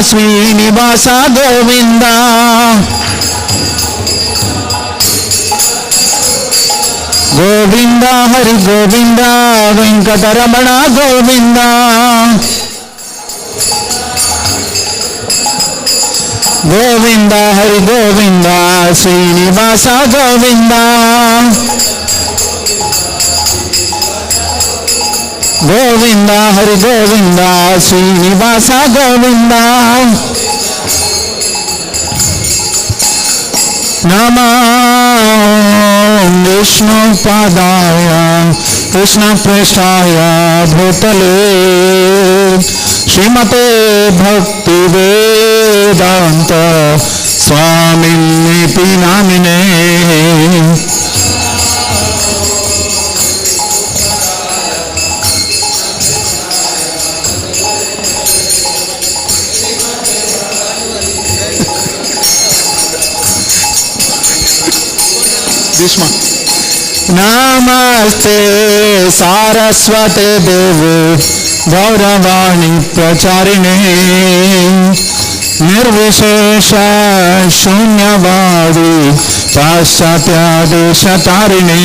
श्रीनिवास गोविंद गोविंद हरि गोविंद वेंकटरमण गोविंद गोविंद हरि गोविंद श्रीनिवास गोविंद गोविंद हरि गोविंद श्रीनिवास गोविंद नमो विष्णुपादाय कृष्णप्रेष्ठाय भूतले श्रीमते भक्ति वेदांत स्वामिन्निति नामिने नमस्ते सारस्वते देवे गौरवाणी प्रचारिणे निर्विशेष शून्यवादी पाश्चात्यादेशतारिणे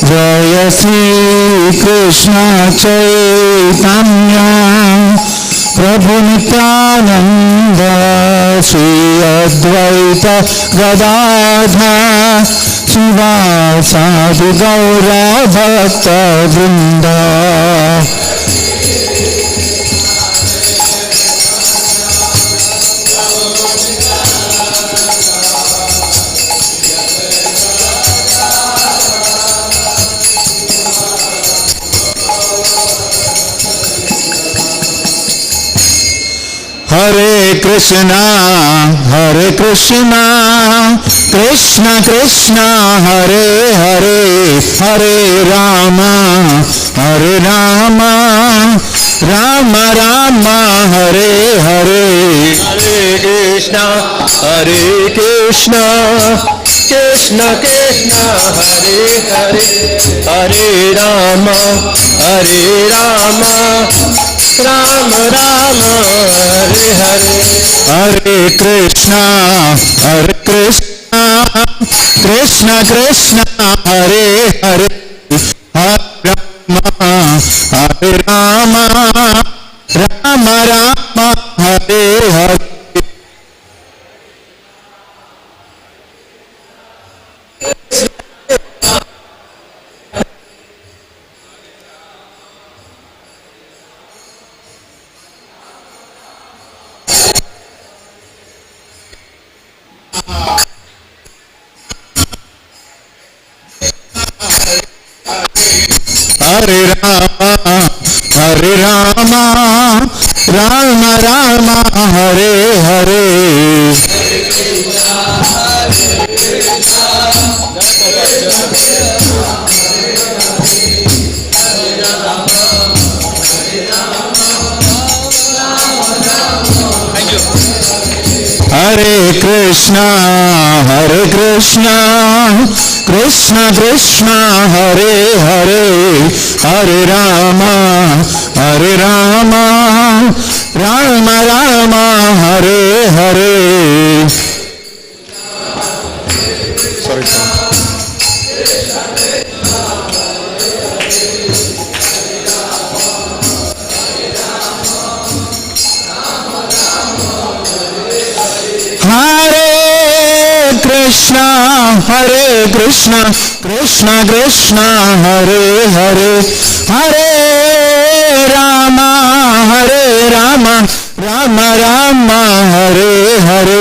जय श्री कृष्ण चैतन्य प्रभु नित्यानंद श्री अद्वैत गदाधर शिवासादि गौर भक्त वृंद हरे Krishna Krishna Krishna Hare Hare Hare Ram Ram Ram Hare Hare Hare Krishna Krishna Krishna Hare Hare Hare Ram Ram Ram Hare Hare Hare Krishna Krishna Krishna Hare Hare Hare Ram Ram Hare Hare Hare Ram Ram Ram Hare Hare Hare Krishna Krishna Krishna Hare Hare Hare Ram Ram Ram Hare Hare Hare Krishna Krishna Krishna Hare Hare Hare Ram Ram Ram Hare Hare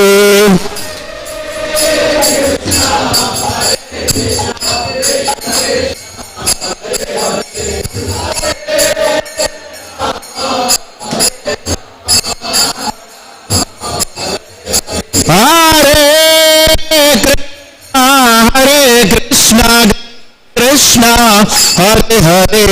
Krishna Hare Hare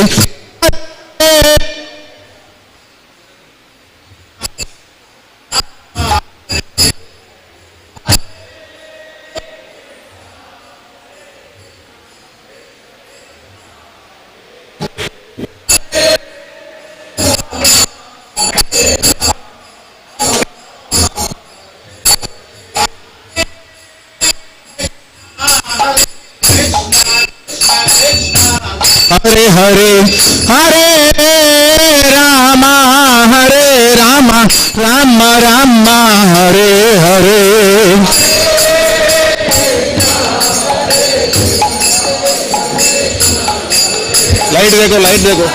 Hare Hare, Hare Rama, Hare Rama, Rama Rama, Hare Hare. Light देखो, लाइट देखो.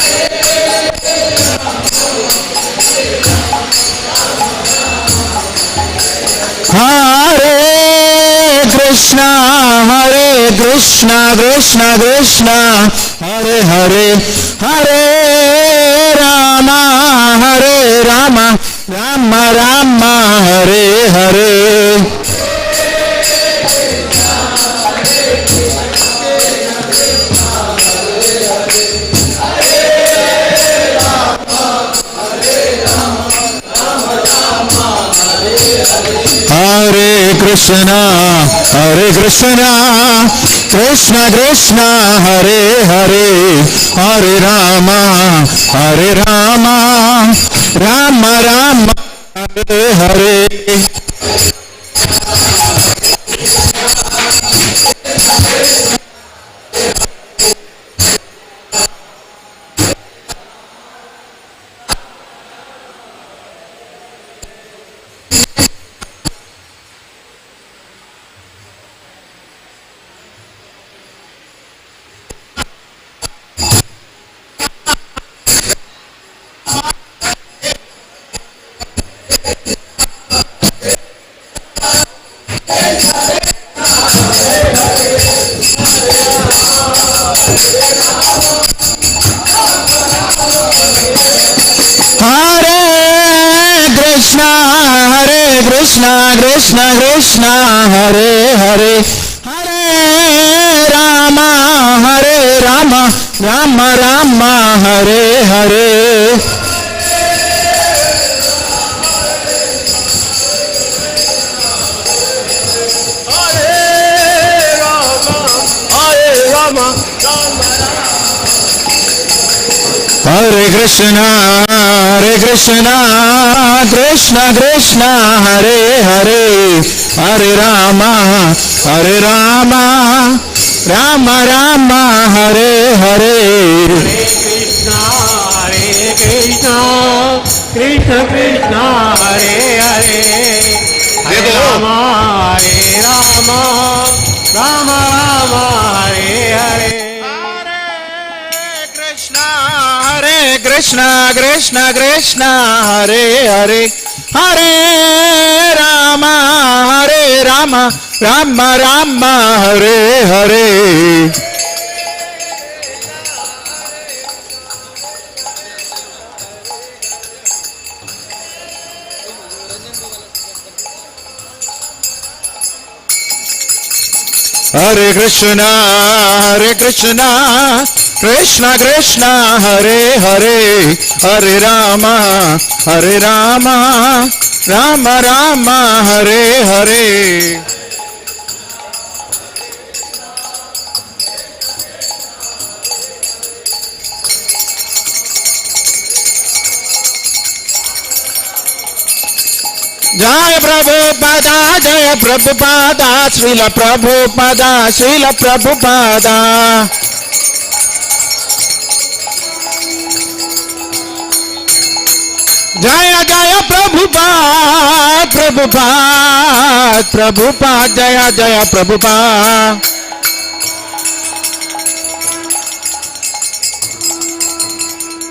Hare Krishna, Hare Krishna, Krishna Krishna, Hare Hare, Hare Rama, Hare Rama, Rama Rama, Hare Hare. Hare Krishna, Hare Krishna, Krishna Krishna, Hare Hare, Hare Rama, Hare Rama, Rama Rama, Hare Hare. Krishna, Krishna Krishna, Hare Hare, Hare Rama, Hare Rama, Rama Rama, Hare Hare. Hare Krishna, Hare Krishna, Krishna Krishna, Hare Hare, Hare Rama, Hare Rama, Rama Rama, Hare Hare. Hare Krishna, Krishna Krishna, Hare Hare, Hare Rama, Hare Rama, Rama Rama, Hare Hare. Krishna, Krishna Krishna, Hare Hare, Hare Rama, Hare Rama, Rama Rama, Hare Hare. Hare Krishna, Krishna Krishna, Hare Hare, Hare Rama, Hare Rama, Rama Rama, Hare Hare. Jaya Prabhupada, Jaya Prabhupada, Srila Prabhupada, Srila Prabhupada. Jaya Jaya Prabhupada, Prabhupada, Prabhupada, Jaya Jaya Prabhupada.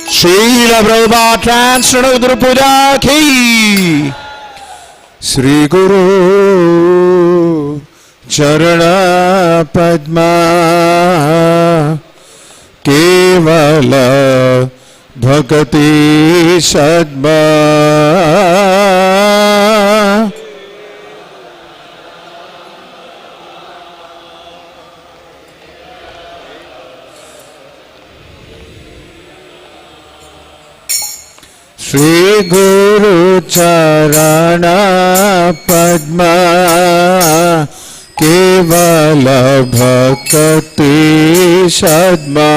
Srila Prabhupada Transcendental Guru Puja Ki. Sri Guru Charana Padma Kevala Bhakti Sadma. Sri Guru Charana Padma Kevala Bhakti Sadma.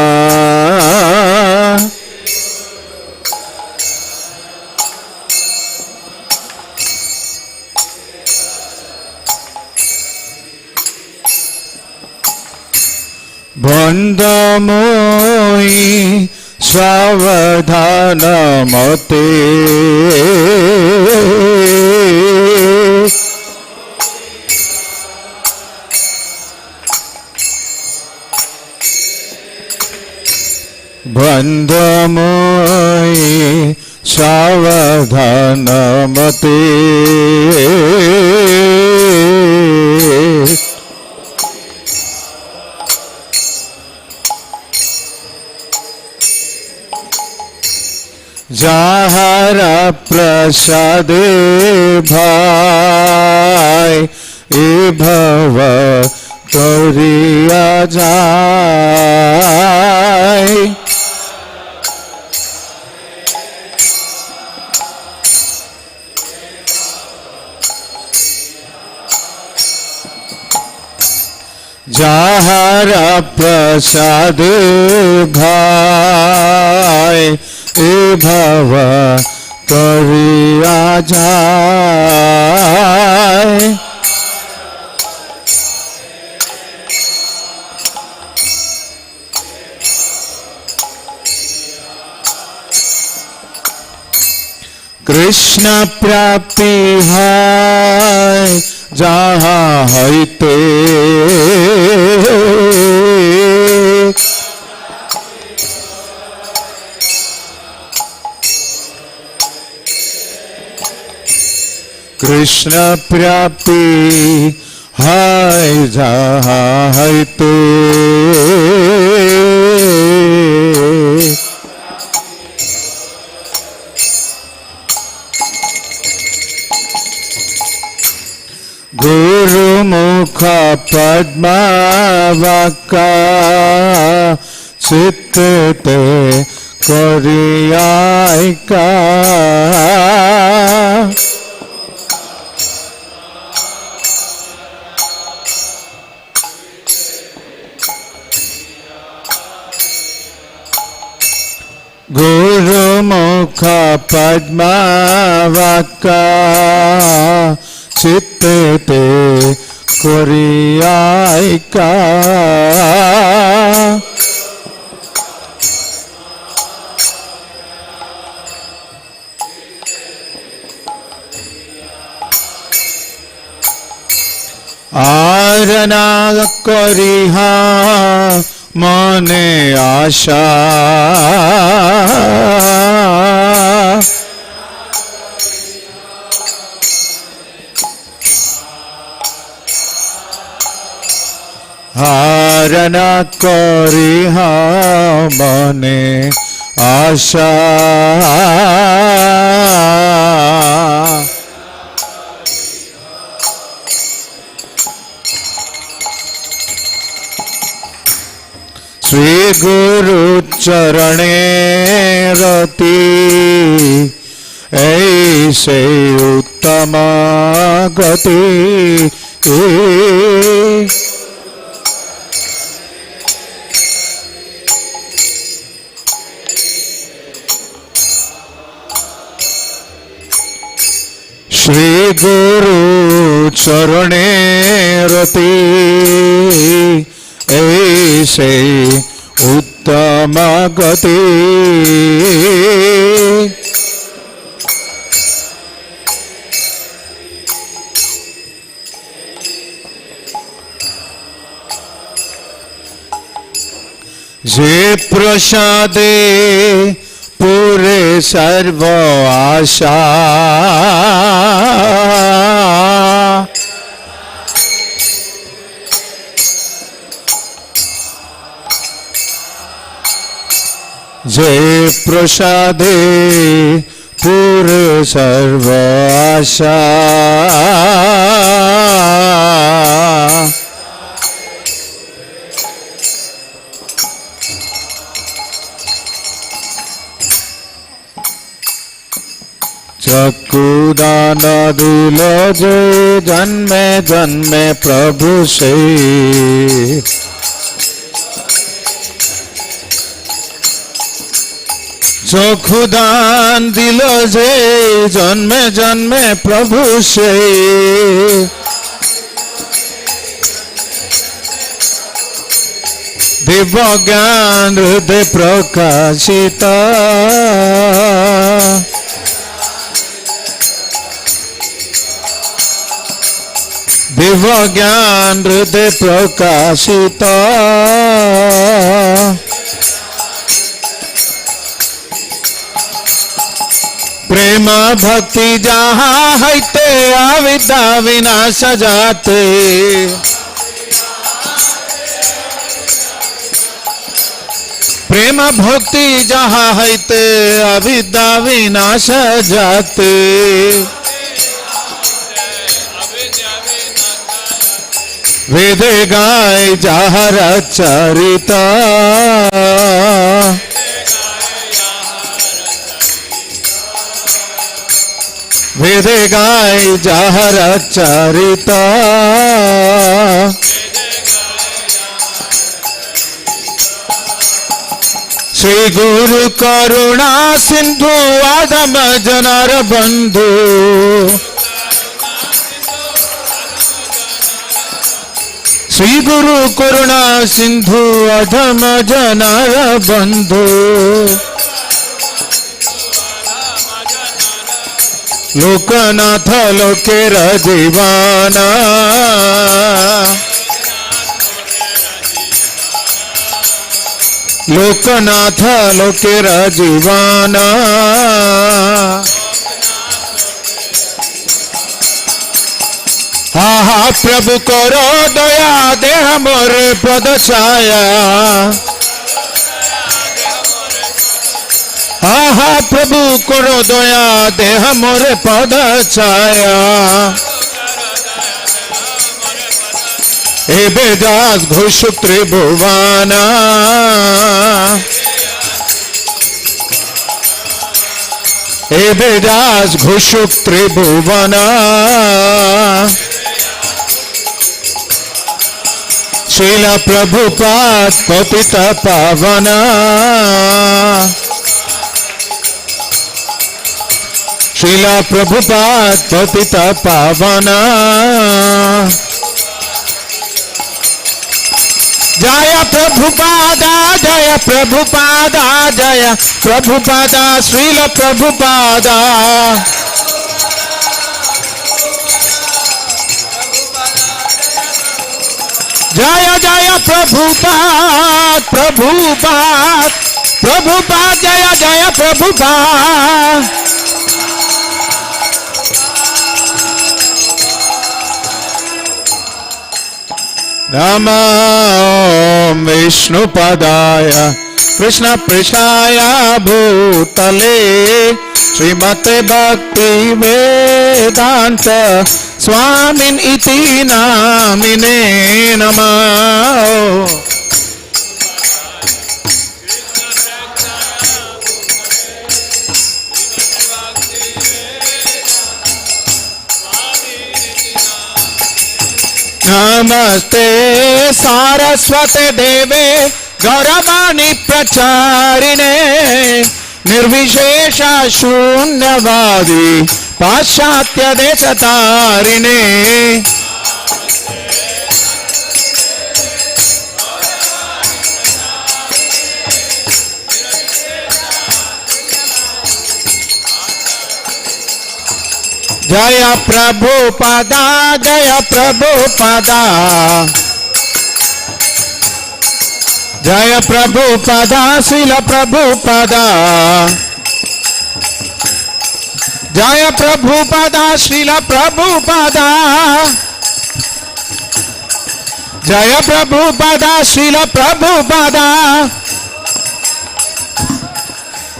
Bandha moi সাবধান মতে বন্ধময়ী সাবধান মতে যাহারা প্রসাদে ভাই এ ভব করিয়া যায় যাহারা প্রসাদ ভাই এ ভব করিয়া যায় কৃষ্ণ প্রাপ্তি হয় যাহা হইতে কৃষ্ণ প্রাপ্তি হয় যাহা হইতে গুরু মুখ পদ্মাবাকা চিত্তে করিয়াইকা গুরু মুখ পদ্মাবাকা চিত্তে করিয়াইকা আর না করিহা মনে আশা হার না করিহা মনে আশা শ্রী গুরু চরণে রতি এই সেই উত্তম গতি শ্রী গুরু চরণে রতি এই সেই উত্তম গতি যে প্রসাদে পুরে সর্ব আশা যে প্রসাদে পুরে সর্ব আশা চক্ষুদান দিল যে জন্মে জন্মে প্রভু সেই চক্ষুদান দিল যে জন্মে জন্মে প্রভু সেই दिव्य ज्ञान हृदय प्रकाशित दिव्य ज्ञान हृदय प्रकाशित प्रेम भक्ति जहाँ हैते अविद्या विनाश जाते प्रेम भक्ति जहाँ हैते अविद्या विनाश जाते वेद गाय जहर चरिता वेद गाय जहर चरिता श्री गुरु करुणा सिंधु आदम जनर बंधु श्री गुरु करुणा सिंधु अधम जनर बंधु लोकनाथ लोकेर जीवाना लोकनाथ लोकेर जीवाना हा हा प्रभु करो दया देह मोर पद छाया हा हा प्रभु करो दया देह मोर पद छाया हे बेदास घोष त्रिभुवाना हे बेदास घोष त्रिभुवाना श्रील प्रभुपाद पतित पावना श्रील प्रभुपाद पतित पावना जय प्रभुपादा जय प्रभुपादा जय प्रभुपादा श्रील प्रभुपादा जय जय प्रभुपाद प्रभुपाद प्रभुपाद जय जय प्रभुपाद नमो विष्णुपदाय कृष्ण पृष्ठाय भूतले श्रीमते भक्ति वेदांत स्वामिन इति नामिने नमः। नमस्ते सारस्वते देवे गौरवाणी प्रचारिणे निर्विशेष शून्यवादी पाश्चात्य देशतारिणे जय प्रभुपादा जय प्रभुपादा जय प्रभुपादा श्रील प्रभुपादा जय प्रभुपादा श्रील प्रभुपादा जय प्रभुपादा श्रील प्रभुपादा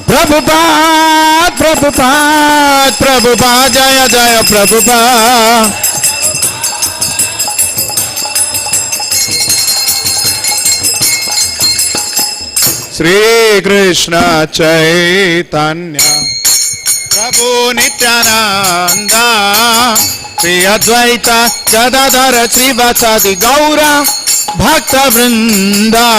प्रभुपाद प्रभुपाद प्रभुपाद जय जय प्रभुपाद। श्री कृष्ण चैतन्य प्रभु नित्यानंद श्री अद्वैत गदाधर श्रीवासादि गौर भक्त वृंदा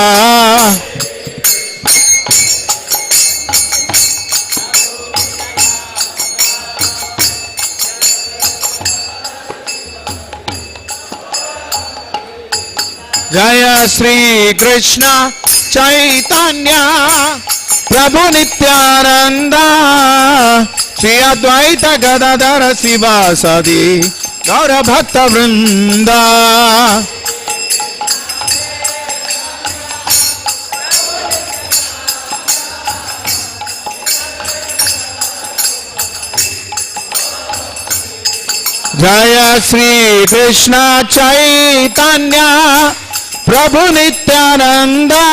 जय Shri Krishna Chaitanya Prabhu Nityananda Shri Advaita Gadadhara Sivasadi Gaura Bhakta Vrinda Jaya Sri Krishna Chaitanya Prabhu Nityananda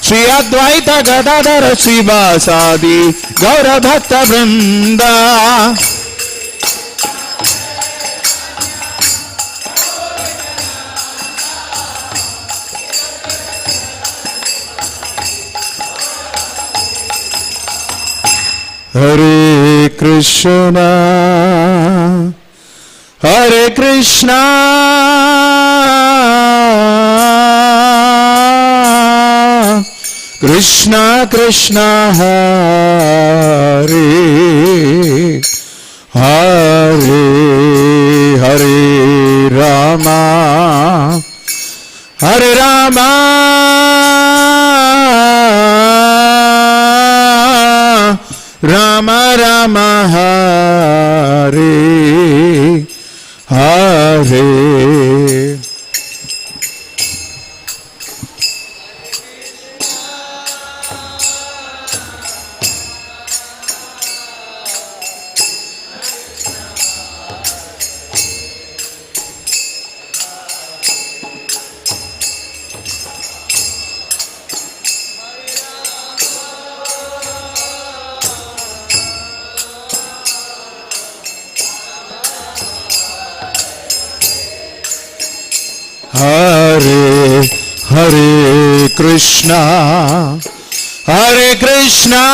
Shri Advaita Gadadhara Sivasadi Gaura Bhakta Vrinda Hare Krishna Hare Krishna Krishna Krishna Hare Hare Hare Rama Hare Rama Rama Rama Hare Hare Hare Hare Krishna Hare Krishna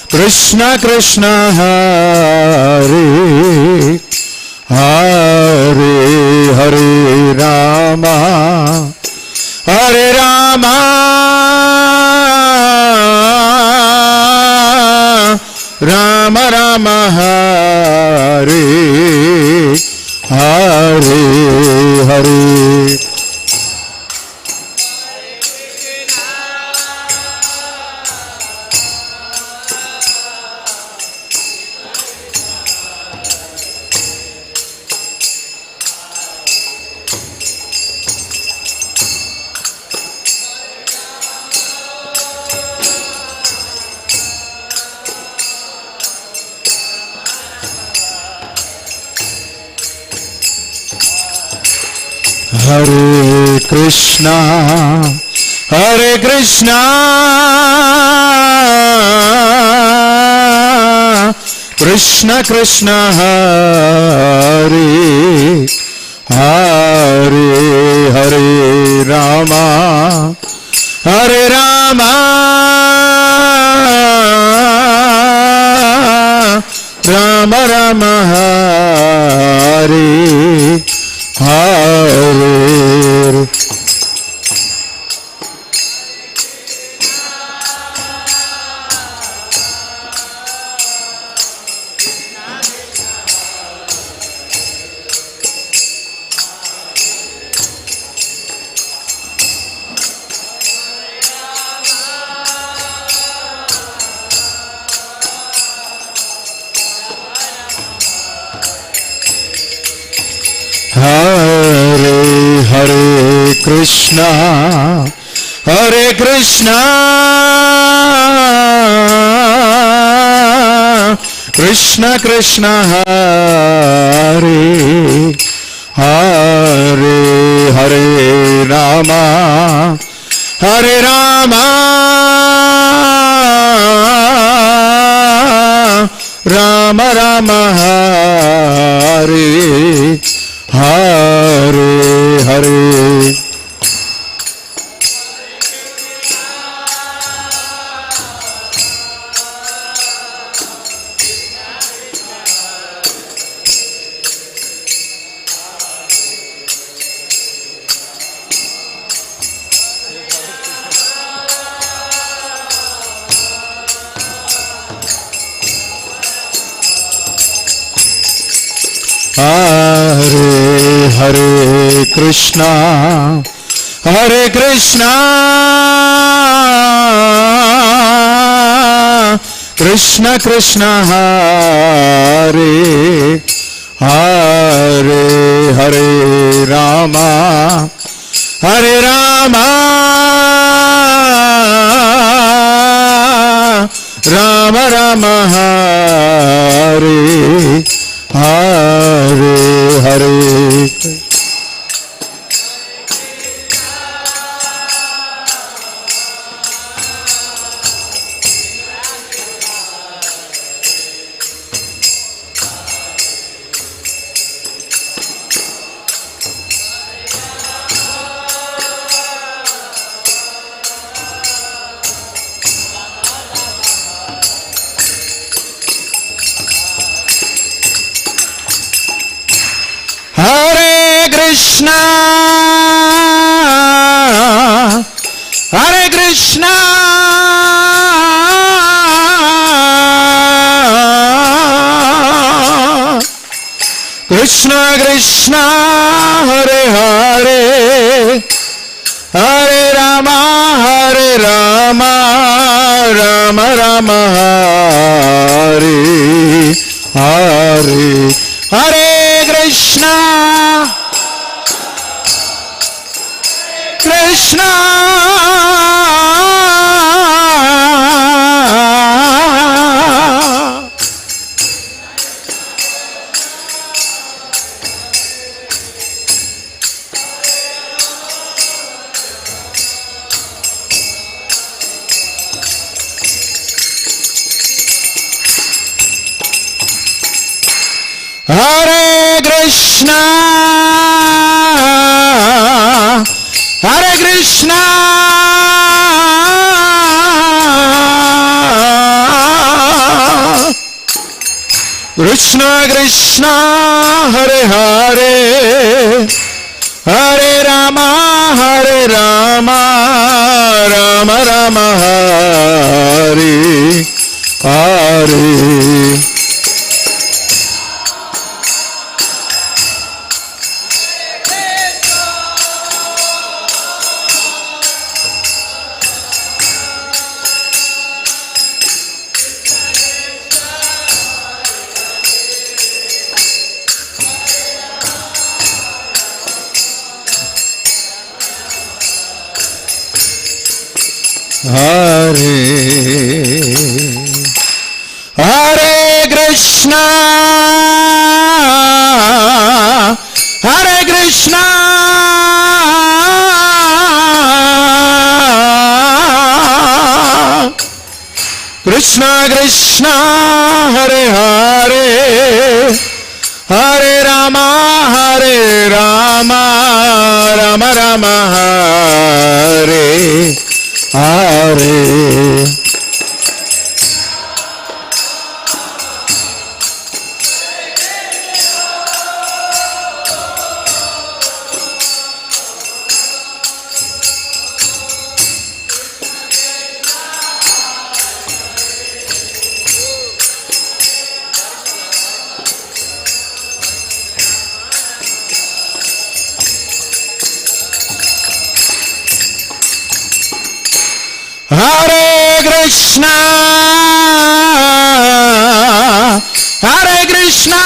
Krishna Krishna Hare Hare Hare Rama Hare Rama Rama Rama Hare Hare Hare Hare Krishna Hare Krishna Krishna Krishna Hare Hare Hare Rama Hare Rama Rama Rama Hare Hare Hare Hare Krishna Hare Krishna Krishna Krishna Hare Hare Hare Rama Hare Rama Rama Rama Hare Hare Hare Hare Hare Krishna, Hare Krishna, Krishna Krishna, Hare Hare, Hare Rama, Hare Rama, Rama Rama, Hare Hare, Hare. Hare Krishna, Hare Krishna, Krishna Krishna, Hare Hare, Hare Rama, Hare Rama, Rama Rama, Hare Hare, Hare Krishna, Krishna, Hare Krishna, Hare Krishna, Krishna Krishna, Hare Hare, Hare Rama, Hare Rama, Rama Rama, Hare Hare. Hare Hare Krishna, Hare Krishna, Krishna Krishna, Hare Hare, Hare Rama, Hare Rama, Rama Rama, Hare Hare. Hare Krishna, Hare Krishna,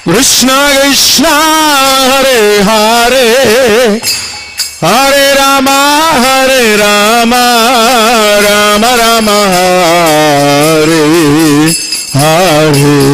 Krishna Krishna, Hare Hare, Hare Rama, Hare Rama, Rama Rama, Hare Hare.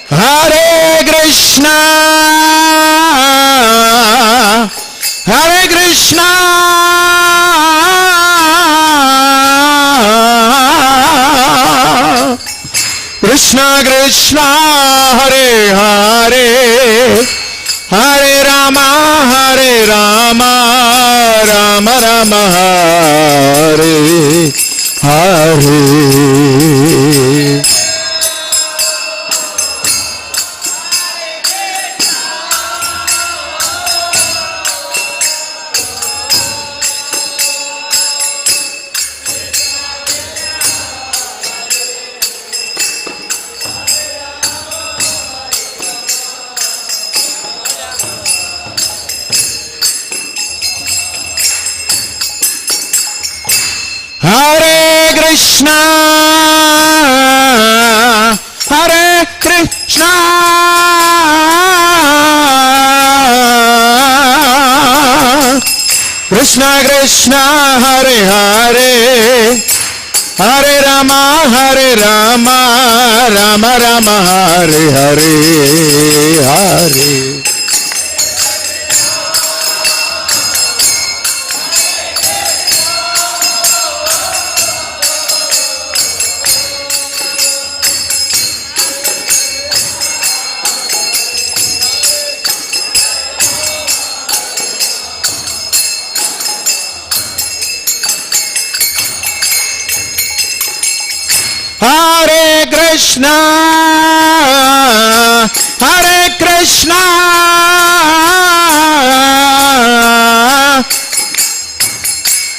Hare Krishna, Hare Krishna, Krishna Krishna, Krishna Hare Hare Hare Rama Rama Rama Hare Hare. Hare Krishna, Hare Krishna, Krishna Krishna, Hare Hare, Hare Rama, Rama Rama, Hare Hare, Hare. Hare Krishna, Hare Krishna,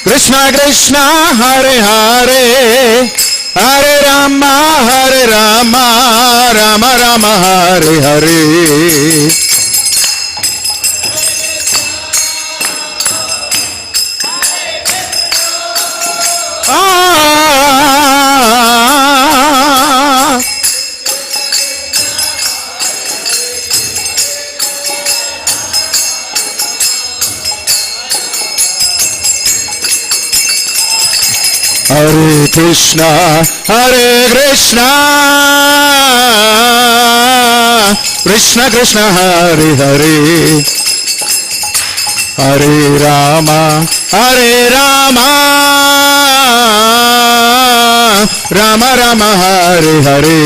Krishna Krishna, Hare Hare, Hare Rama, Rama Rama, Hare Hare. Hare Krishna, Hare Krishna, Krishna Krishna, Hare Hare, Hare Rama, Rama Rama, Hare Hare.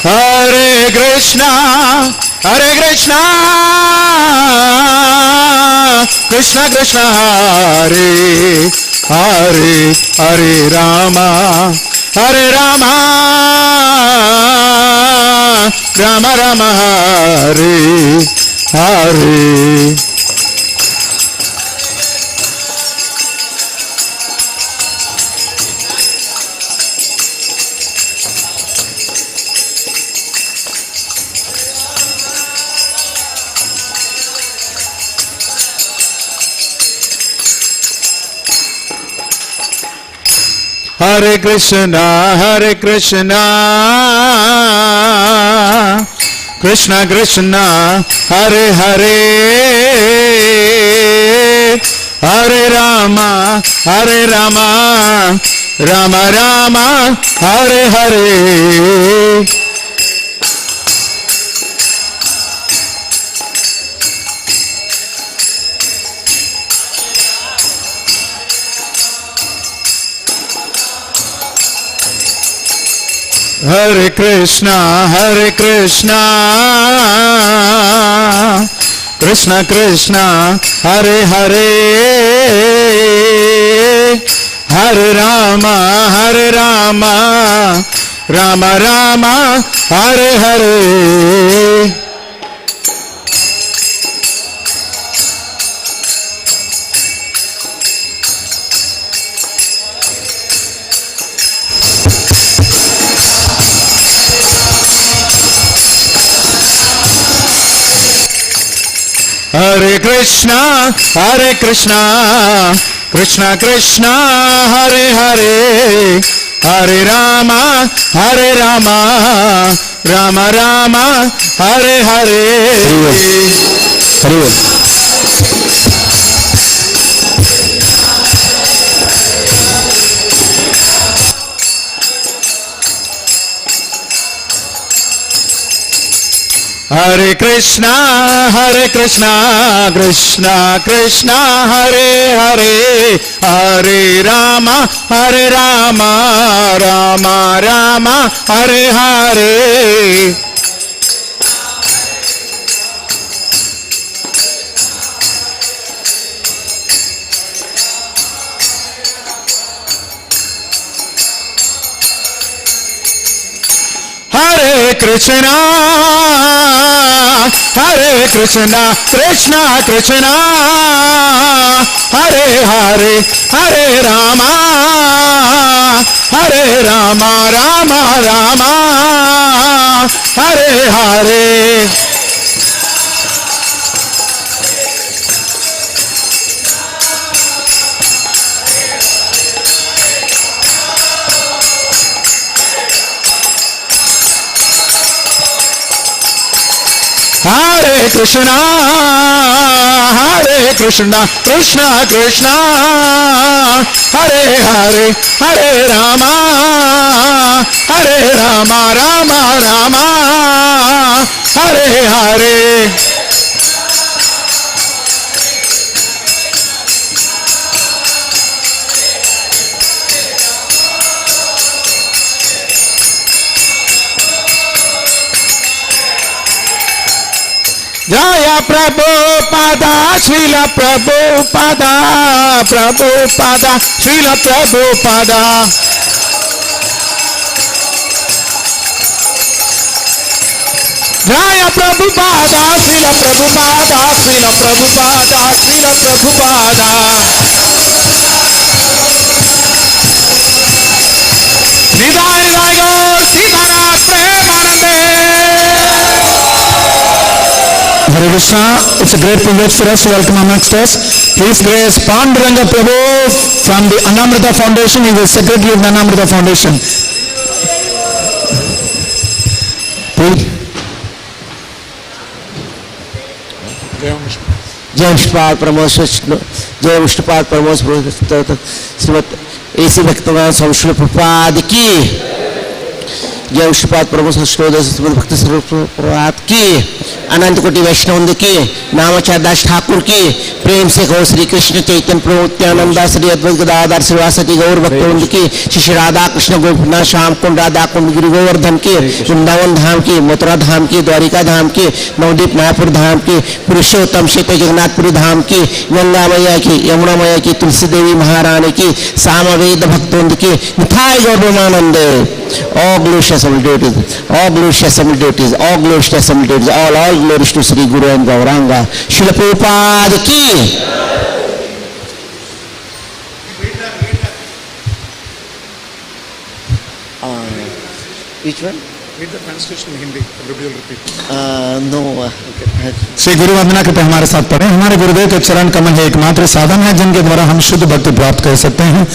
Hare Krishna, Hare Krishna, Krishna Krishna, Hare Hare, Hare Rama, Rama Rama, Hare Hare. Hare Krishna, Hare Krishna, Krishna Krishna, Hare Hare, Hare Rama, Rama Rama, Hare Hare. Hare Krishna, Hare Krishna, Krishna Krishna, Hare Hare, Hare Rama, Rama Rama, Hare Hare. Hare Krishna, Hare Krishna, Krishna Krishna, Hare Hare, Hare Rama, Rama Rama, Hare Hare. Hare Hare Krishna, Krishna Krishna, Hare Hare, Hare Rama, Rama Rama, Hare Hare. Hare Krishna, Krishna Krishna, Hare Hare, Hare Rama, Rama Rama, Hare Hare. Hare Krishna, Krishna Krishna, Hare Hare, Hare Rama, Rama Rama, Hare Hare. Jaya Prabhupada, Srila Prabhupada, Srila Prabhupada. Jaya Prabhupada, Srila Prabhupada, Srila Prabhupada, Srila Prabhupada. Nidai Gaur, Sitarat Premanande. Hare Krishna, it's a great privilege for us to welcome amongst us. Please grace Panduranga Prabhu from the Anamrita Foundation. He is the secretary of the Anamrita Foundation. Please. जय विष्णुपाद प्रमोद जय विष्णुपाद प्रमोद श्रीमद ऐसी भक्तवान स्वामी प्रपाद की जय विष्णुपाद प्रमोद श्रीमद भक्ति प्रपाद की अनंत कोटि वैष्णव की नामाचार्य दास ठाकुर की प्रेम से गौ श्री कृष्ण चैतन्य प्रभु नित्यानंदा श्री अद्वैत गदाधर श्रीवासती गौर भक्तवृंद की श्री राधा कृष्ण गोपीनाथ श्याम कुंड राधा कुंड गिरि गोवर्धन की वृंदावन धाम की मथुरा धाम की द्वारिका धाम की नवदीप मायापुर धाम की पुरुषोत्तम क्षेत्र जगन्नाथपुरी धाम की गंगा मैया की यमुना मैया की तुलसी देवी महारानी की सामवेद भक्तवृंद की मिठाई गौरमानंद all glorious assembled deities, all glorious assembled deities, all glorious assembled deities, all glories to Sri Guru and Gauranga. Srila Prabhupada ki. Which one? Read the translation in Hindi. Everybody will repeat. No. Shri गुरु वंदना कृपया हमारे साथ पढ़े। हमारे गुरुदेव के चरण कमल है एकमात्र साधन है जिनके द्वारा हम शुद्ध भक्ति प्राप्त कर सकते हैं।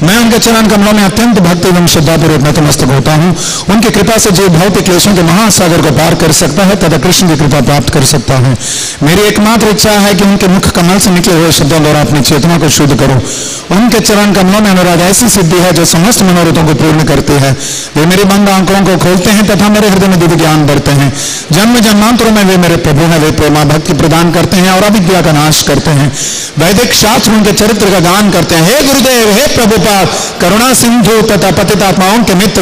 मैं उनके चरण कमलों में अत्यंत भक्ति एवं श्रद्धापूर्वक नतमस्तक होता हूँ। उनकी कृपा से जो भौतिक क्लेशों के महासागर को पार कर सकता है तथा कृष्ण की कृपा प्राप्त कर सकता है। मेरी एकमात्र इच्छा है कि उनके मुख कमल से निकले हुए शब्दों द्वारा अपनी चेतना को शुद्ध करूं। उनके चरण कमलों में अनुराग ऐसी सिद्धि है जो समस्त मनोरथों को पूर्ण करती है। वे मेरी बंद आंखों को खोलते हैं तथा मेरे हृदय में दिव्य ज्ञान भरते हैं। जन्म जन्मांतरों में वे मेरे प्रभु हैं। वे प्रेमा भक्ति प्रदान करते हैं और अविद्या का नाश करते हैं। वैदिक शास्त्र उनके चरित्र का गान करते हैं। हे गुरुदेव, हे प्रभुपाद, करुणा सिंधु तथा पतितात्माओं के मित्र,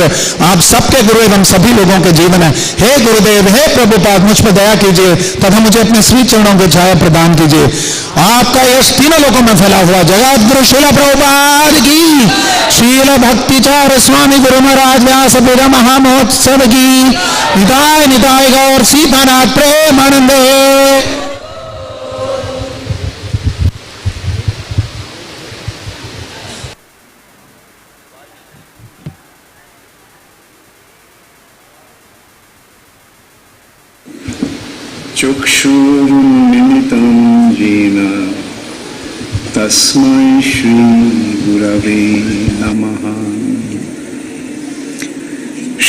आप सबके गुरु एवं सभी लोगों के जीवन है। हे गुरुदेव, हे प्रभुपाद, मुझ पर दया कीजिए तथा मुझे अपने श्री चरणों की छाया प्रदान कीजिए। आपका यश तीनों लोगों में फैला हुआ। जगत गुरु श्रील प्रभुपाद की, शील भक्ति चार स्वामी गुरु महाराज व्यास पूजा महामहोत्सव की, निताय निताय गौर सीतानाथ प्रेमानंदे। चक्षुरुन्मिलितं येन तस्मै श्री गुरवे नमः।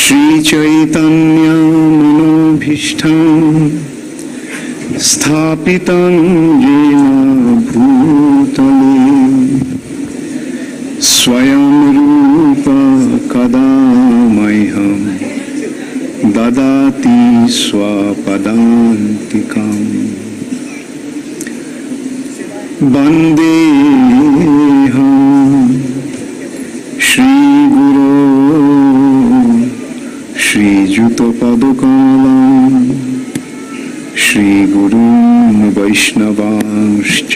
श्रीचैतन्यमनोभीष्टं स्थापितं येन भूतले स्वयं रूप कदा मह्यं ददाति स्वपदान्तिकम् वन्देऽहं श्रीगुरो श्रीयुतपदकमलं श्रीगुरून् वैष्णवांश्च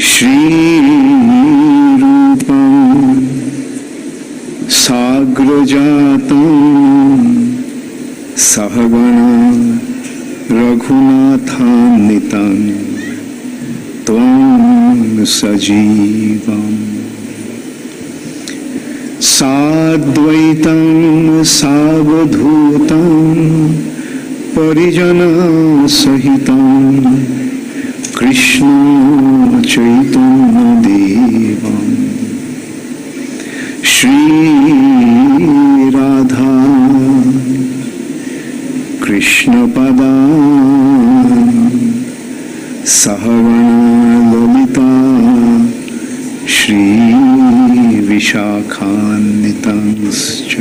श्रीरूपं साग्रजातं सहगणा रघुनाथान्वितं त्वं सजीवम् साद्वैतं सावधूतं परिजनसहितं कृष्ण चैतन्यदेवं श्रीराधा कृष्णपदा सहगणा ललिता श्रीविशाखान्वितांश्च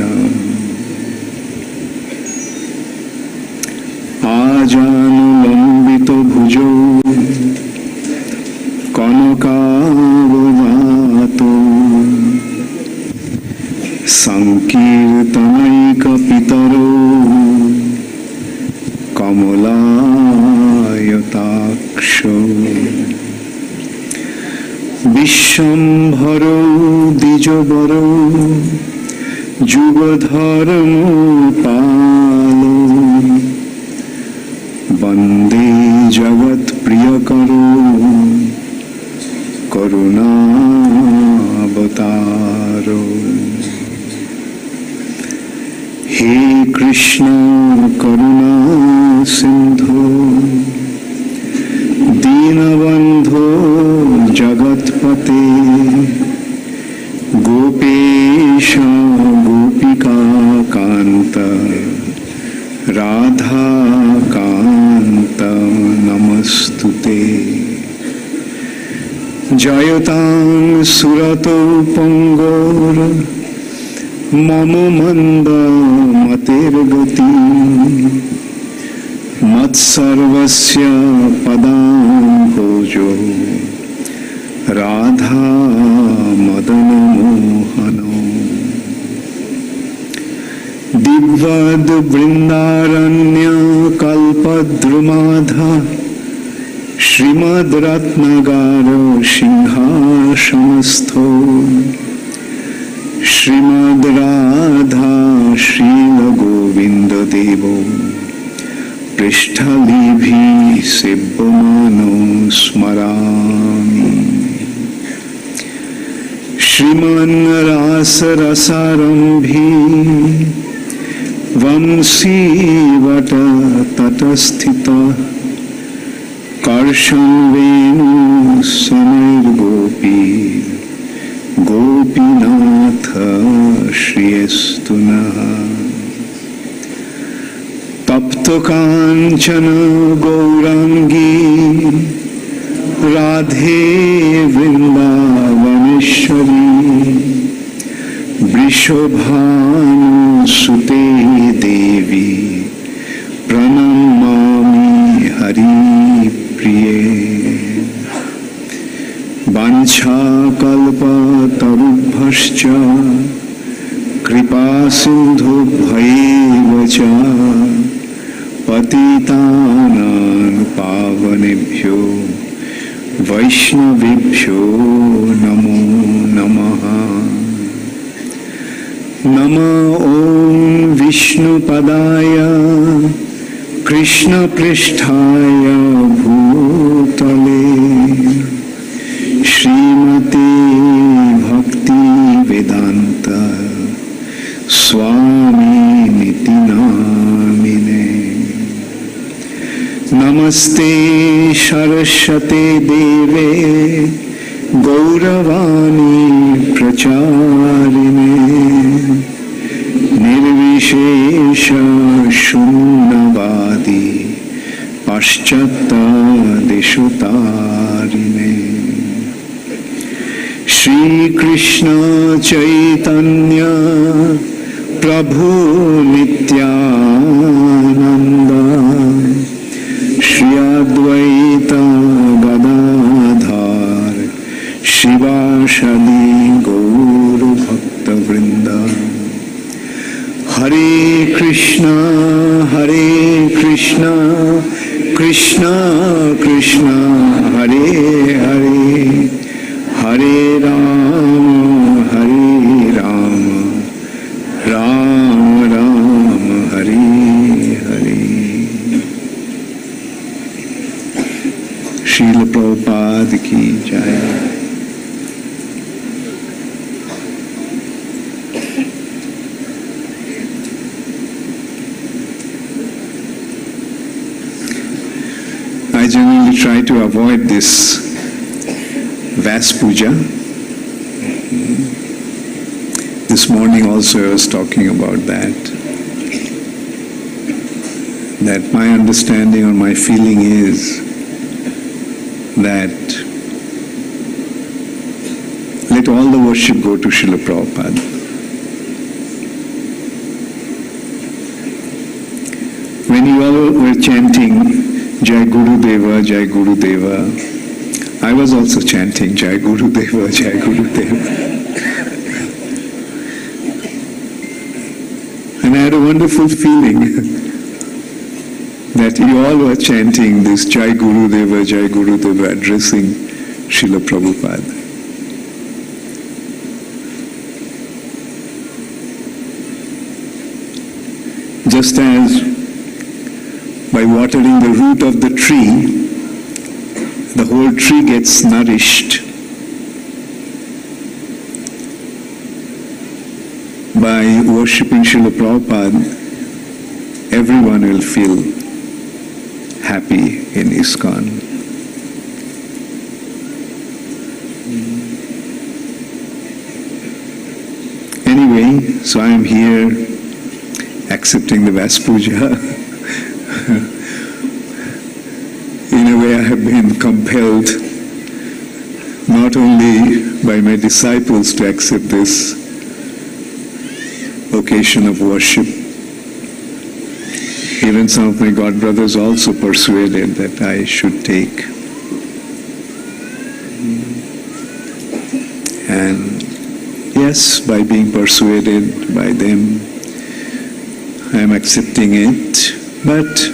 आजानुलम्बितभुजौ कनकावदातो संकीर्तनैकपितरो कमलायताक्षो विश्वम्भरो द्विजवरो जुगधर्मपालो वन्दे जगत्प्रियकरो करुणावतारो हे कृष्ण करुणा सिन्धो दीनबन्धो जगत्पते गोपेश गोपिकान्त राधाकान्त नमस्तुते जयतां सुरतो पंगोर मम मंद मतेर्गति मत्सर्वस्य पदाम्भोजो राधा मदन मोहनो दिव्यद् वृन्दारण्य कल्पद्रुमाधा श्रीमद् रत्नगारो सिंहासनस्थो श्रीमद् राधा श्रील गोविंद देवो पृष्ठलिभिः सेव्यमानो स्मरामि श्रीमन्रासरसारम्भी वंशीवट तटस्थितः कर्षं वेणु समैर्गोपी गोपीनाथ श्रियस्तु नः तप्तकाञ्चन गौरांगी राधे वृन्दावनेश्वरी वृषभानुसुते देवी प्रणमामि हरिप्रिये वाञ्छाकल्पतरुभ्यश्च कृपासिन्धुभ्यैव च पतितानां पावनेभ्यो वैष्णवेभ्यो नमो नमः। नमो ॐ विष्णुपदाय कृष्णपृष्ठाय भूतले श्रीमते भक्ति वेदांत स्वामिनिति नामिने। नमस्ते सरस्वते देवे गौरवाणी प्रचारिणे निर्विशेष शून्यवादी पाश्चात्यदेशतारिणे। श्री कृष्ण चैतन्य प्रभु Prabhu Nityananda Shri Advaita Gadadhar Shivashadi Gauru Bhakta Vrinda Hare Krishna Krishna Krishna Hare Hare Hare Rama Rama Rama Hare Hare. Srila Prabhupada ki jai. I generally try to avoid this Vyas Puja. This morning also I was talking about that. That my understanding or my feeling is that let all the worship go to Srila Prabhupada. When you all were chanting Jai Guru Deva, Jai Guru Deva, I was also chanting Jai Guru Deva, Jai Guru Deva. And I had a wonderful feeling that you all were chanting this Jai Guru Deva, addressing Srila Prabhupada. Just as by watering the root of the tree, the whole tree gets nourished. By worshipping Srila Prabhupada, everyone will feel happy in Iskcon. Anyway, so I am here accepting the Vyas Puja. In a way I have been compelled not only by my disciples to accept this occasion of worship, even some of my god brothers also persuaded that I should take. And yes, by being persuaded by them, I am accepting it, but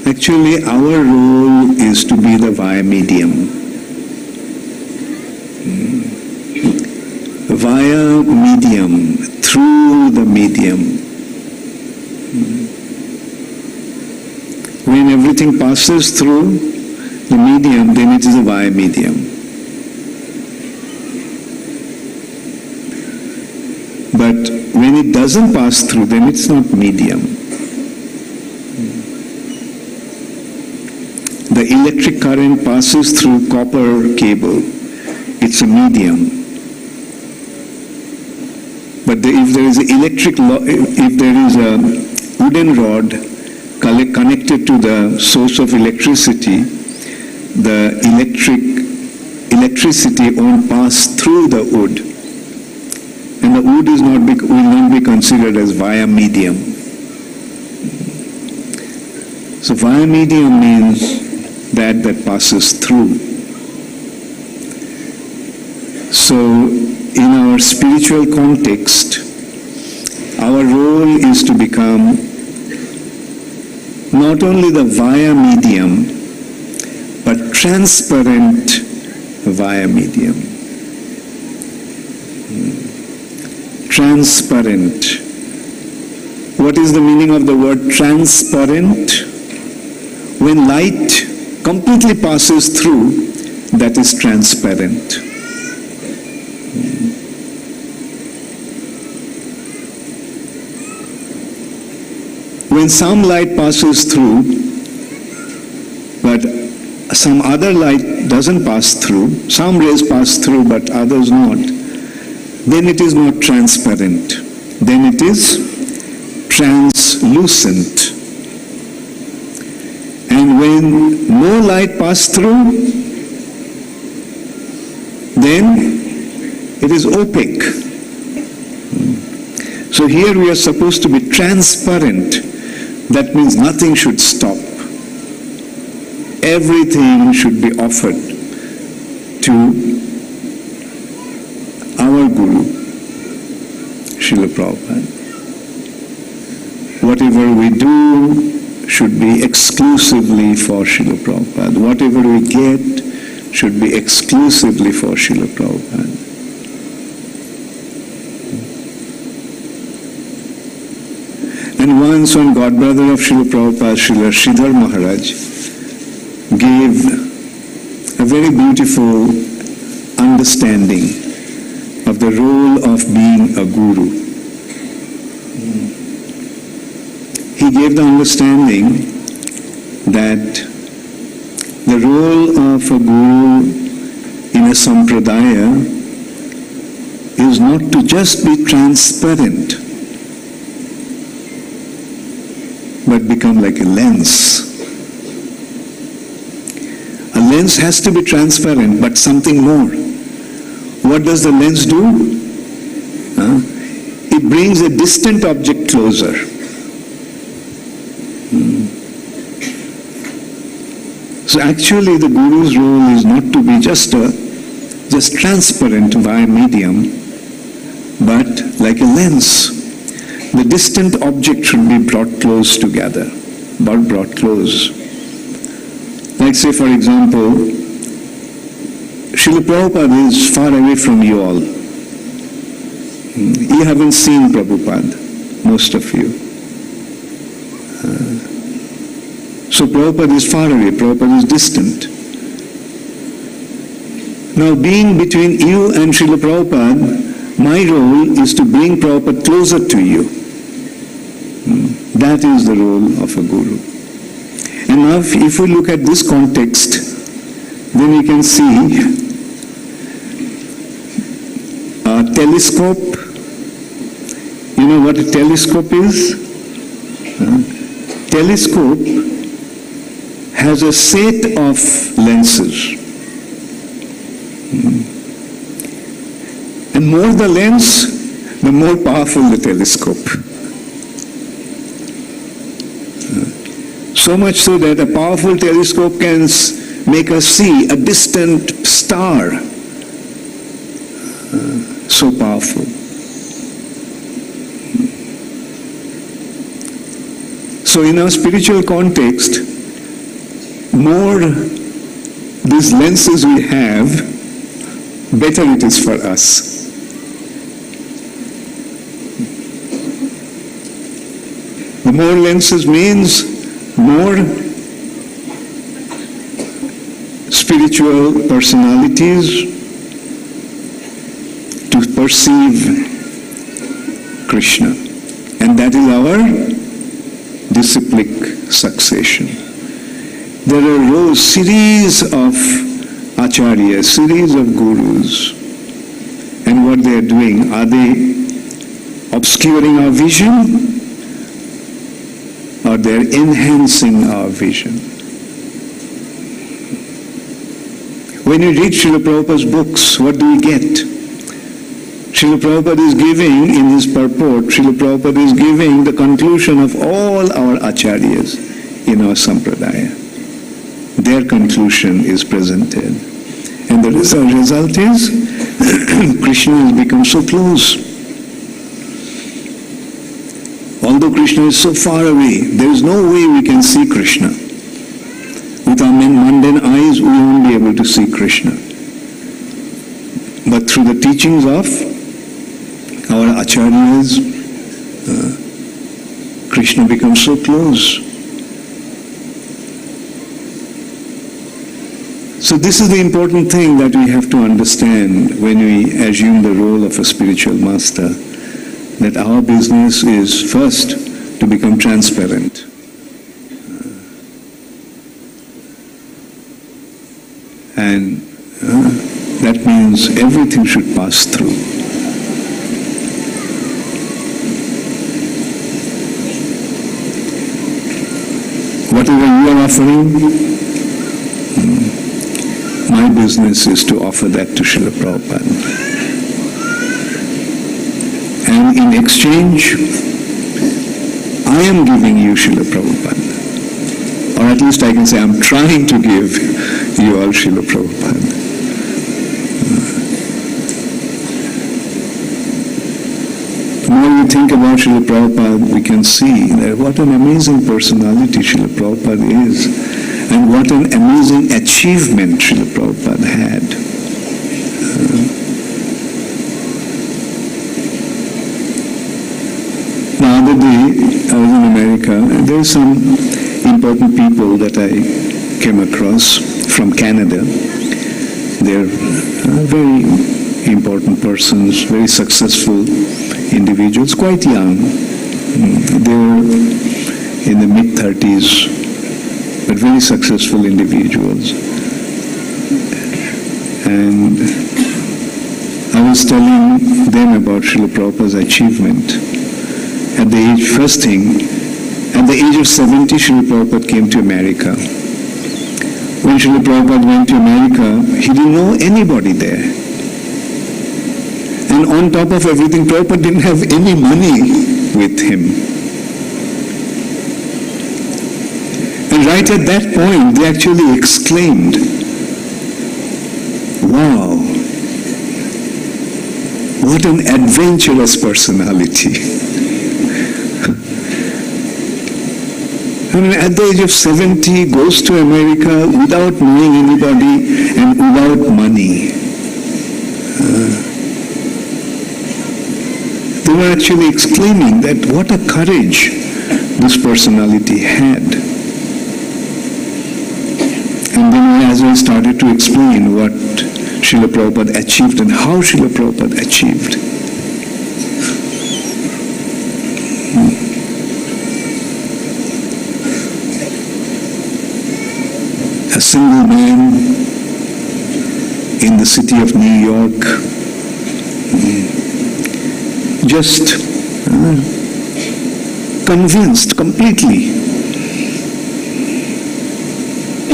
actually our role is to be the via medium. Via medium, through the medium. When everything passes through the medium, then it is a via medium. But when it doesn't pass through, then it's not medium. The electric current passes through copper cable. It's a medium. But if there is a wooden rod connected to the source of electricity, the electricity won't pass through the wood, and the wood will not be considered as via medium. So via medium means that passes through. So in our spiritual context, our role is to become not only the via medium, but transparent via medium. Transparent. What is the meaning of the word transparent? When light completely passes through, that is transparent. When some light passes through, but some other light doesn't pass through, some rays pass through but others not, then it is not transparent. Then it is translucent. And when no light passes through, then it is opaque. So here we are supposed to be transparent. That means nothing should stop. Everything should be offered to our Guru, Srila Prabhupada. Whatever we do should be exclusively for Srila Prabhupada. Whatever we get should be exclusively for Srila Prabhupada. And once one godbrother of Srila Prabhupada, Srila Sridhar Maharaj, gave a very beautiful understanding of the role of being a guru. He gave the understanding that the role of a guru in a sampradaya is not to just be transparent, but become like a lens. A lens has to be transparent, but something more. What does the lens do? It brings a distant object closer. So actually the Guru's role is not to be just transparent via medium, but like a lens. The distant object should be brought close together, brought close. Like say for example, Srila Prabhupada is far away from you all. You haven't seen Prabhupada, most of you. So Prabhupada is far away, Prabhupada is distant. Now being between you and Srila Prabhupada, my role is to bring Prabhupada closer to you. That is the role of a guru. And now if we look at this context, then we can see a telescope. You know what a telescope is? Telescope has a set of lenses. And more the lens, the more powerful the telescope. So much so that a powerful telescope can make us see a distant star. So powerful. So in our spiritual context, more these lenses we have, better it is for us. The more lenses means more spiritual personalities to perceive Krishna. And that is our disciplic succession. There are a series of acharyas, series of gurus. And what they are doing, are they obscuring our vision? Or they are enhancing our vision? When you read Srila Prabhupada's books, what do you get? Srila Prabhupada is giving, in his purport, Srila Prabhupada is giving the conclusion of all our acharyas in our sampradaya. Their conclusion is presented. And the result is, Krishna has become so close. Although Krishna is so far away, there is no way we can see Krishna. With our mundane eyes, we won't be able to see Krishna. But through the teachings of our acharyas, Krishna becomes so close. So this is the important thing that we have to understand when we assume the role of a spiritual master, that our business is first to become transparent. And that means everything should pass through. Whatever you are offering, my business is to offer that to Srila Prabhupada. And in exchange, I am giving you Srila Prabhupada. Or at least I can say I'm trying to give you all Srila Prabhupada. The more you think about Srila Prabhupada, we can see that what an amazing personality Srila Prabhupada is, and what an amazing achievement Srila Prabhupada had. The other day, I was in America, and there are some important people that I came across from Canada. They're very important persons, very successful individuals, quite young. They're in the mid-30s, but very successful individuals. And I was telling them about Srila Prabhupada's achievement. At the age of 70, Srila Prabhupada came to America. When Srila Prabhupada went to America, he didn't know anybody there. And on top of everything, Prabhupada didn't have any money with him. And right at that point, they actually exclaimed, "Wow, what an adventurous personality." I mean, at the age of 70, goes to America without knowing anybody and without money. They were actually exclaiming that what a courage this personality had. And then as I started to explain what Srila Prabhupada achieved and how Srila Prabhupada achieved, a single man in the city of New York, just convinced completely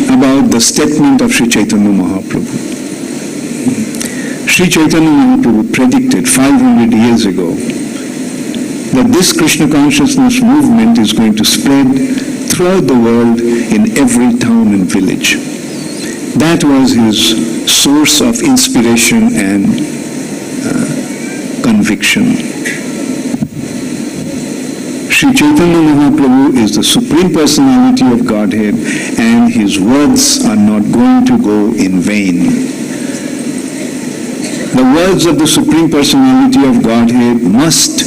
about the statement of Sri Chaitanya Mahaprabhu. Sri Chaitanya Mahaprabhu predicted 500 years ago that this Krishna consciousness movement is going to spread throughout the world in every town and village. That was his source of inspiration and conviction. Sri Chaitanya Mahaprabhu is the Supreme Personality of Godhead, and his words are not going to go in vain. The words of the Supreme Personality of Godhead must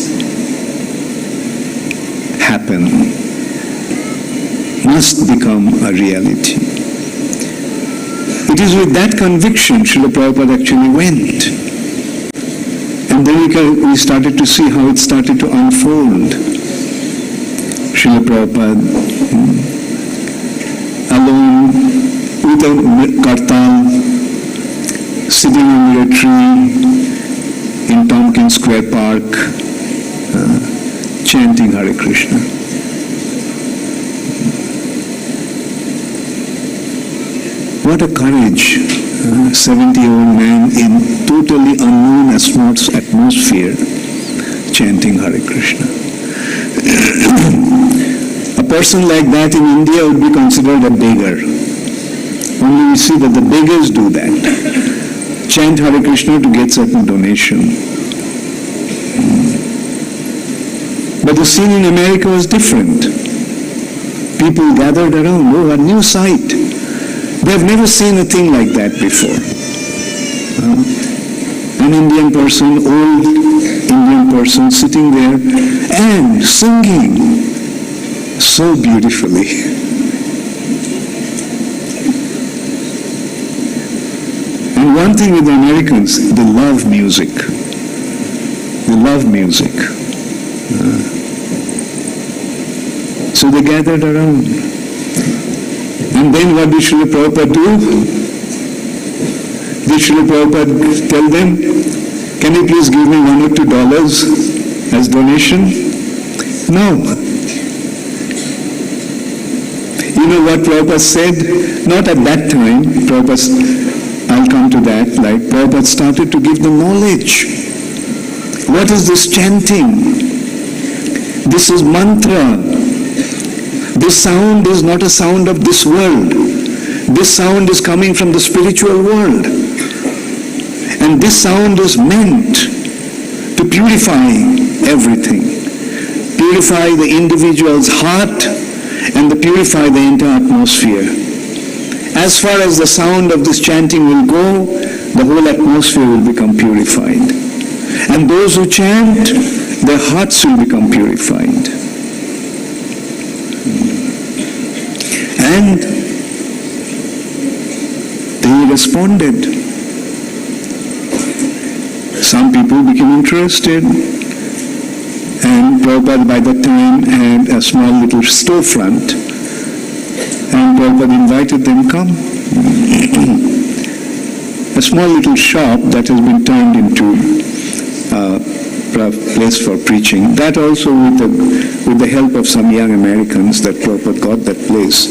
happen, must become a reality. It is with that conviction Srila Prabhupada actually went. And then we started to see how it started to unfold. Srila Prabhupada, alone with a kartal, sitting under a tree in Tompkins Square Park, chanting Hare Krishna. What a courage, 70-year-old man in totally unknown atmosphere, chanting Hare Krishna. A person like that in India would be considered a beggar. Only we see that the beggars do that. Chant Hare Krishna to get certain donation. But the scene in America was different. People gathered around, oh, a new sight. They have never seen a thing like that before. An Indian person, old Indian person sitting there and singing so beautifully. And one thing with the Americans, they love music. They love music. So they gathered around. And then what did Srila Prabhupada do? Did Srila Prabhupada tell them, can you please give me $1 or $2 as donation? No. You know what Prabhupada said? Not at that time. Prabhupada, I'll come to that. Like Prabhupada started to give the knowledge What is this chanting? This is mantra. This sound is not a sound of this world. This sound is coming from the spiritual world. And this sound is meant to purify everything. Purify the individual's heart and to purify the entire atmosphere. As far as the sound of this chanting will go, the whole atmosphere will become purified. And those who chant, their hearts will become purified. And they responded. Some people became interested, and Prabhupada by that time had a small little storefront, and Prabhupada invited them, come. A small little shop that has been turned into a place for preaching. That also with the help of some young Americans that Prabhupada got that place.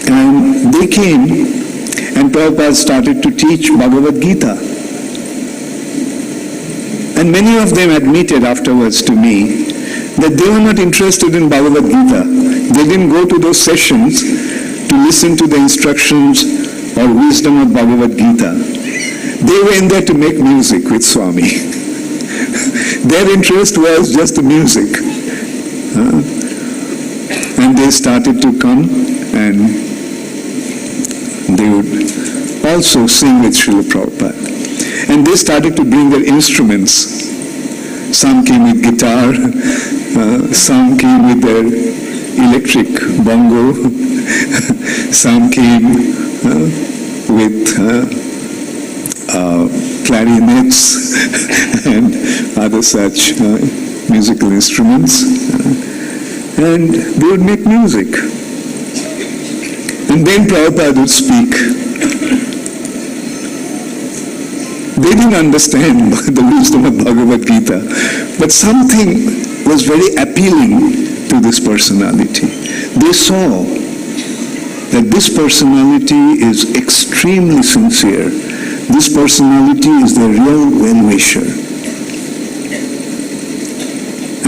And they came, and Prabhupada started to teach Bhagavad Gita. And many of them admitted afterwards to me that they were not interested in Bhagavad Gita. They didn't go to those sessions to listen to the instructions or wisdom of Bhagavad Gita. They went there to make music with Swami. Their interest was just the music. And they started to come, and they would also sing with Srila Prabhupada. And they started to bring their instruments. Some came with guitar, some came with their electric bongo, some came with clarinets and other such musical instruments. And they would make music. And then Prabhupada would speak. They didn't understand the wisdom of Bhagavad Gita, but something was very appealing to this personality. They saw that this personality is extremely sincere. This personality is the real well-wisher.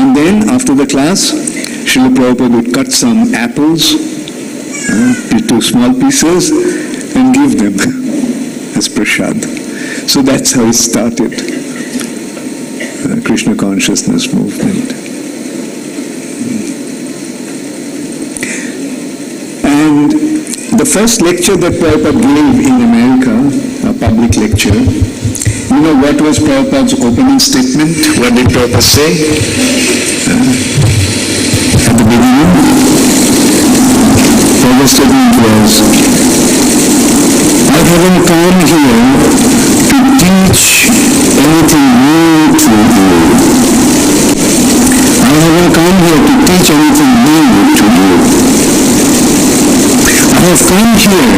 And then after the class, Srila Prabhupada would cut some apples into small pieces and give them as prasad. So that's how it started, Krishna consciousness movement. And the first lecture that Prabhupada gave in America, a public lecture, you know what was Prabhupada's opening statement? What did Prabhupada say? At the beginning, Prabhupada's statement was, I haven't come here to teach anything new to you. I haven't come here to teach anything new to you. I have come here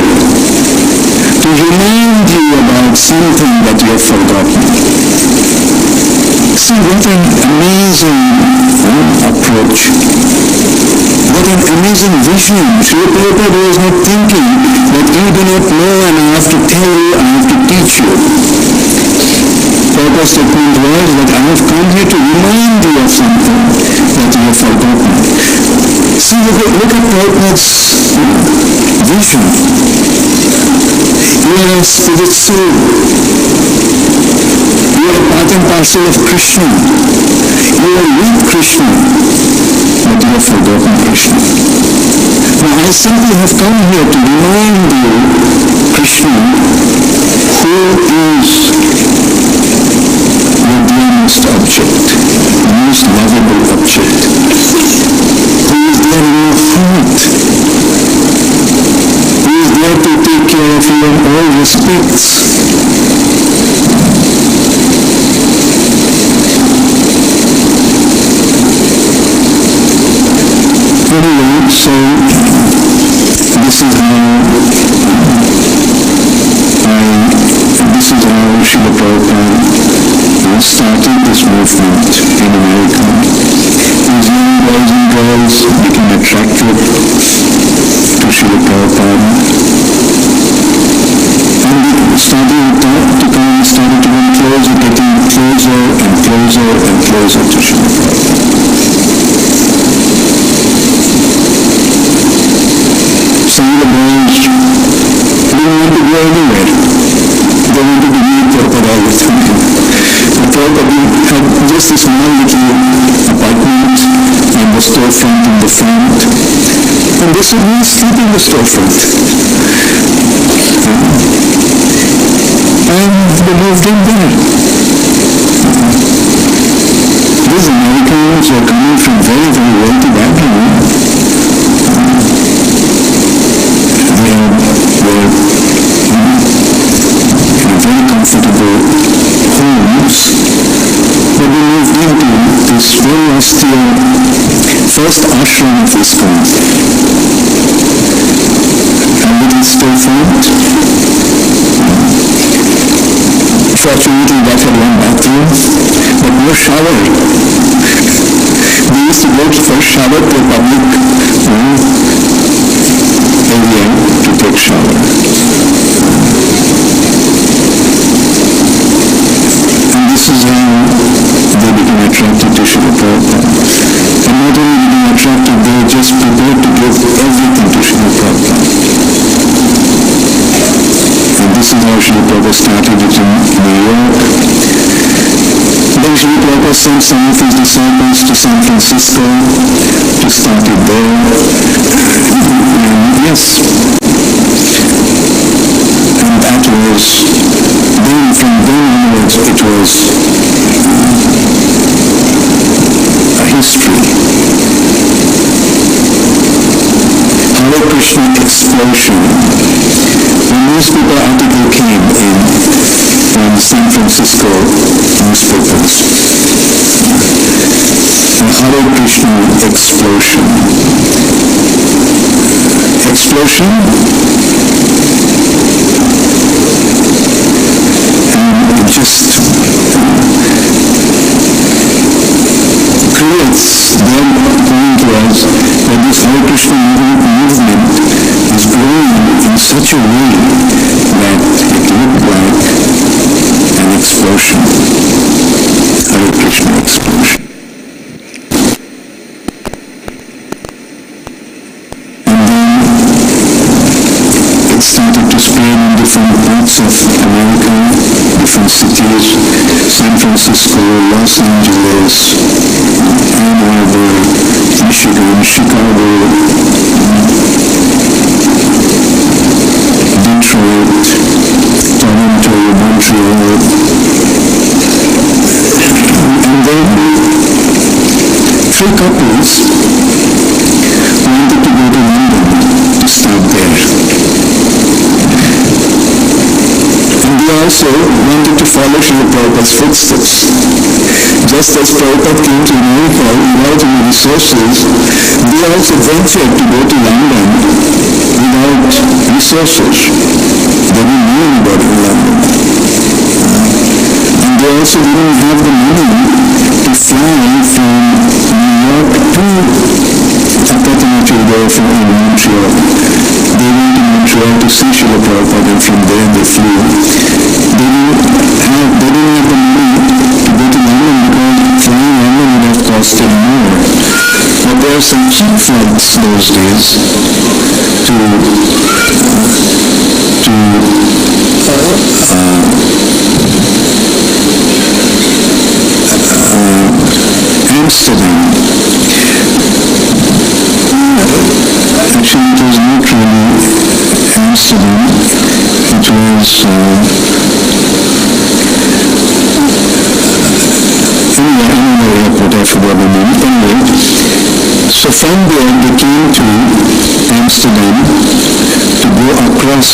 to remind you about something that you have forgotten. See, what an amazing approach. What an amazing vision. Srila Prabhupada was not thinking that you do not know and I have to tell you, I have to teach you. Prabhupada's statement was that I have come here to remind you of something that you have forgotten. See, look at Prabhupada's vision. You are a spirit soul. You are a part and parcel of Krishna. You are with Krishna, but you have forgotten Krishna. Now I simply have come here to remind you, Krishna, who is your dearest object, most lovable object, who is there in your heart, who is there to take care of you in all respects. Anyway, so this is how Srila Prabhupada started this movement in America. These young boys and girls became attracted to Srila Prabhupada. And they started to come closer, getting closer closer and closer to Srila Prabhupada. Some of the boys didn't want to go anywhere. They wanted to meet Prabhupada all the time. And Prabhupada had just a small little apartment and the storefront in the front. And they said, we'll sleep in the storefront. And they moved in there. These Americans were coming from very, very wealthy background. They were in very comfortable homes, but they moved into this very austere first ashram of Iskcon. A little storefront. Fortunately, that had one bathroom, but no shower. They used to go for shower to a public area to take shower. And this is how they became attracted to Srila Prabhupada. And not only became attracted, they were just prepared to give everything to Srila Prabhupada. And this is how Srila Prabhupada started it in New York. Then Srila Prabhupada sent some of his disciples to San Francisco to start it there. And yes, and that was, then from then onwards it was a history. Hare Krishna explosion. When newspaper article came in from San Francisco newspapers, the Hare Krishna explosion. Explosion? And it just creates their point was that this Hare Krishna movement is growing in such a way that it looked like an explosion. Hare Krishna explosion. And then it started to spread in different parts of America, different cities, San Francisco, Los Angeles, Ann Arbor, Michigan, Chicago, Detroit, Toronto, Montreal. And then three couples wanted to go to London to start there. And they also wanted to follow Srila Prabhupada's footsteps. Just as Prabhupada came to America without any resources, they also ventured to go to London without resources. They didn't know anybody in London. And they also didn't have the money to fly from New York to from Montreal. They went to Montreal to see Srila Prabhupada, and from there they flew. They didn't have the money to go to London because flying London would have costed more. But there are some cheap flights those days to Amsterdam. Actually, it was not really Amsterdam. It was another airport, I forgot the name. Anyway, so from there they came to Amsterdam to go across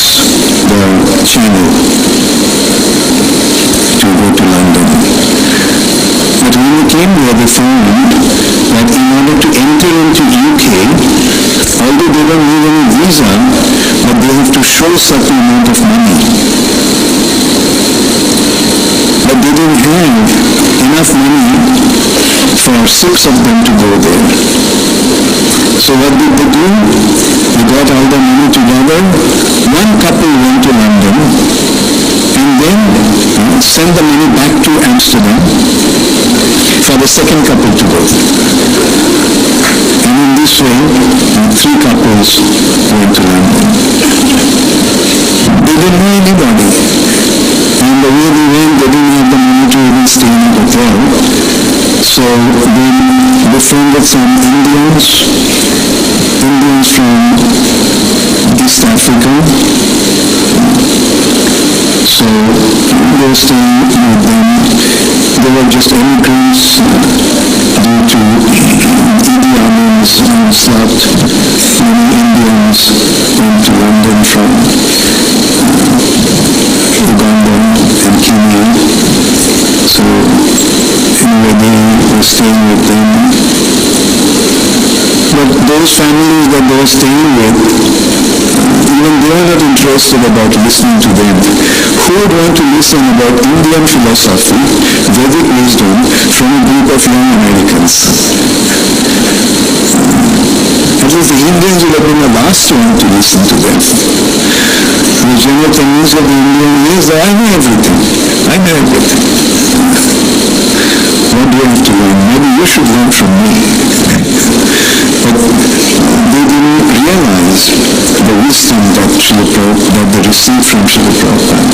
the channel to go to London. But when they came there, they found that in order to enter into UK, although they don't need any visa, but they have to show certain amount of money. But they didn't have enough money for 6 of them to go there. So what did they do? They got all the money together. One couple went to London and then send the money back to Amsterdam for the second couple to go. And in this way, 3 couples went to London. They didn't know anybody. And the way they went, they didn't have the money to even stay in a hotel. So they befriended some Indians from East Africa. So they were staying with them. They were just immigrants due to Idi Amin's onslaught. Many Indians went to London from Uganda and Kenya. So anyway, they were staying with them. But those families that they were staying with, even they are not interested about listening to them. Who would want to listen about Indian philosophy, Vedic wisdom from a group of young Americans? At least the Indians would have been the last one to listen to them. The general tendency of the Indian is that I know everything. I know everything. What do you have to learn? Maybe you should learn from me. But they didn't realize the wisdom that they received from Srila Prabhupada.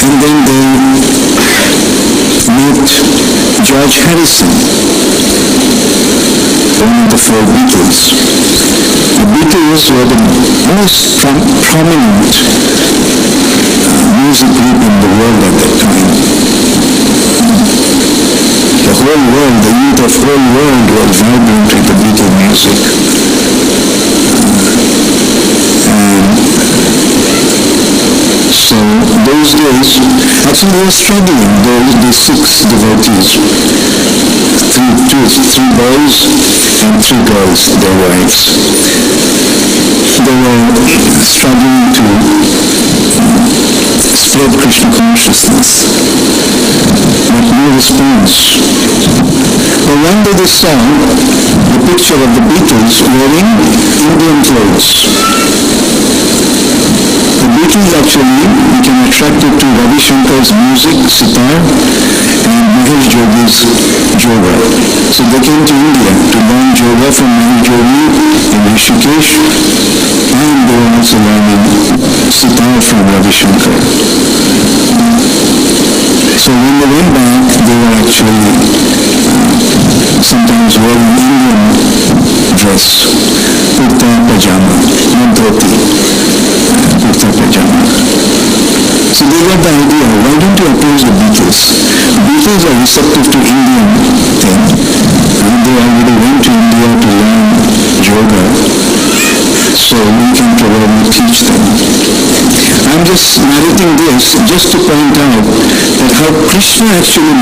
And then they met George Harrison, one of the 4 Beatles. The Beatles were the most prominent music group in the world at that time. The whole world, the youth of the whole world was vibrant with the Beatle music. And so those days, actually they were struggling, these 6 devotees. 3 boys and 3 girls, their wives. They were struggling to spread Krishna consciousness, but no response. But one day they saw the picture of the Beatles wearing Indian clothes. The Beatles actually became attracted to Ravi Shankar's music, sitar, and Mahesh Yogi's yoga. So they came to India to learn yoga from Mahesh Yogi in Rishikesh, and they were also learning sitar from Ravi Shankar. So when they went back, they were actually sometimes wearing Indian dress, kurta pajama, not dhoti, kurta pajama. So they got the idea, why don't you approach the Beatles? Beatles are receptive to Indian thing, and they already went to India to learn yoga, so we can probably teach them. I'm just narrating this just to point out that how Krishna actually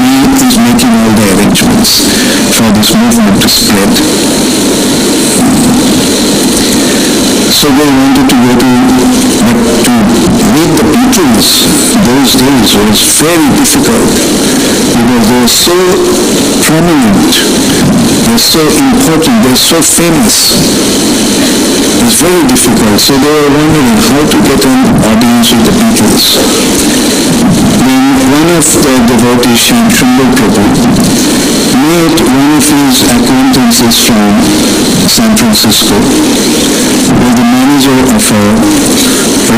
is making all the arrangements for this movement to spread. So they wanted to go to, but to meet the Beatles those days was very difficult because they were so prominent, they were so important, they were so famous. It was very difficult. So they were wondering how to get an audience with the Beatles. Then one of the devotees, Shamsundar Prabhu, met one of his acquaintances from San Francisco, who was the manager of a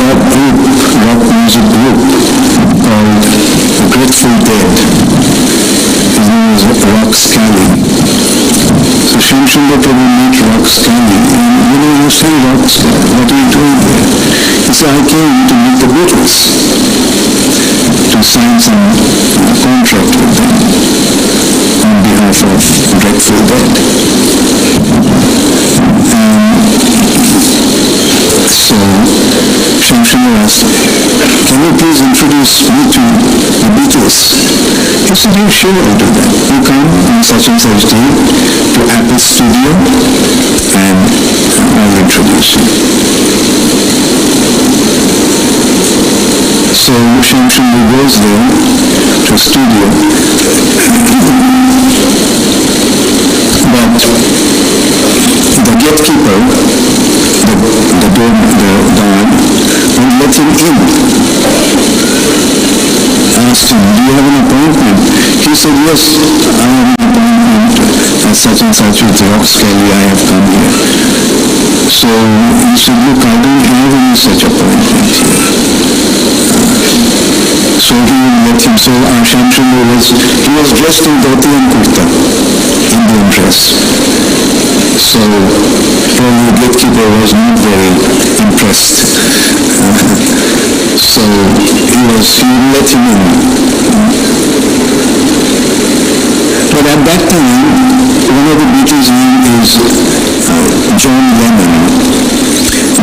rock music group called The Grateful Dead. His name was Rock Scally. So Shamsundar Prabhu met Rock Scally, and you say, Rock Scally, what are you doing here? He said, I came to meet the Beatles, to sign some contract with them on behalf of Grateful Dead. So Shamsundar asked, can you please introduce me to the Beatles? He said, yeah, sure, I'll do that. You come on such and such day to Apple Studio and I'll introduce you. So Shamsundar goes there to a studio. But the gatekeeper, the Don, when said, yes, I have an appointment at such and such with Rox Kelly, I have come here. So he said, look, I don't have any such appointment here. So he let him. So Shamsundar he was dressed in dhoti and kurta, Indian dress. So probably the gatekeeper was not very impressed. So he let him in. But at that time, one of the Beatles' name is John Lennon.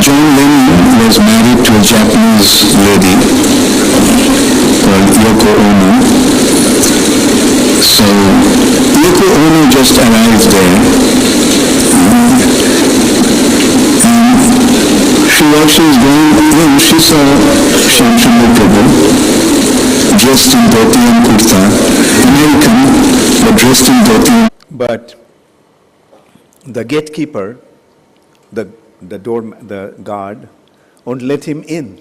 John Lennon was married to a Japanese lady called Yoko Ono. So Yoko Ono just arrived there. While she was going in, she saw Shamsundar Prabhu dressed in dhoti and kurta, American, but dressed in dhoti. But the gatekeeper, the guard, won't let him in.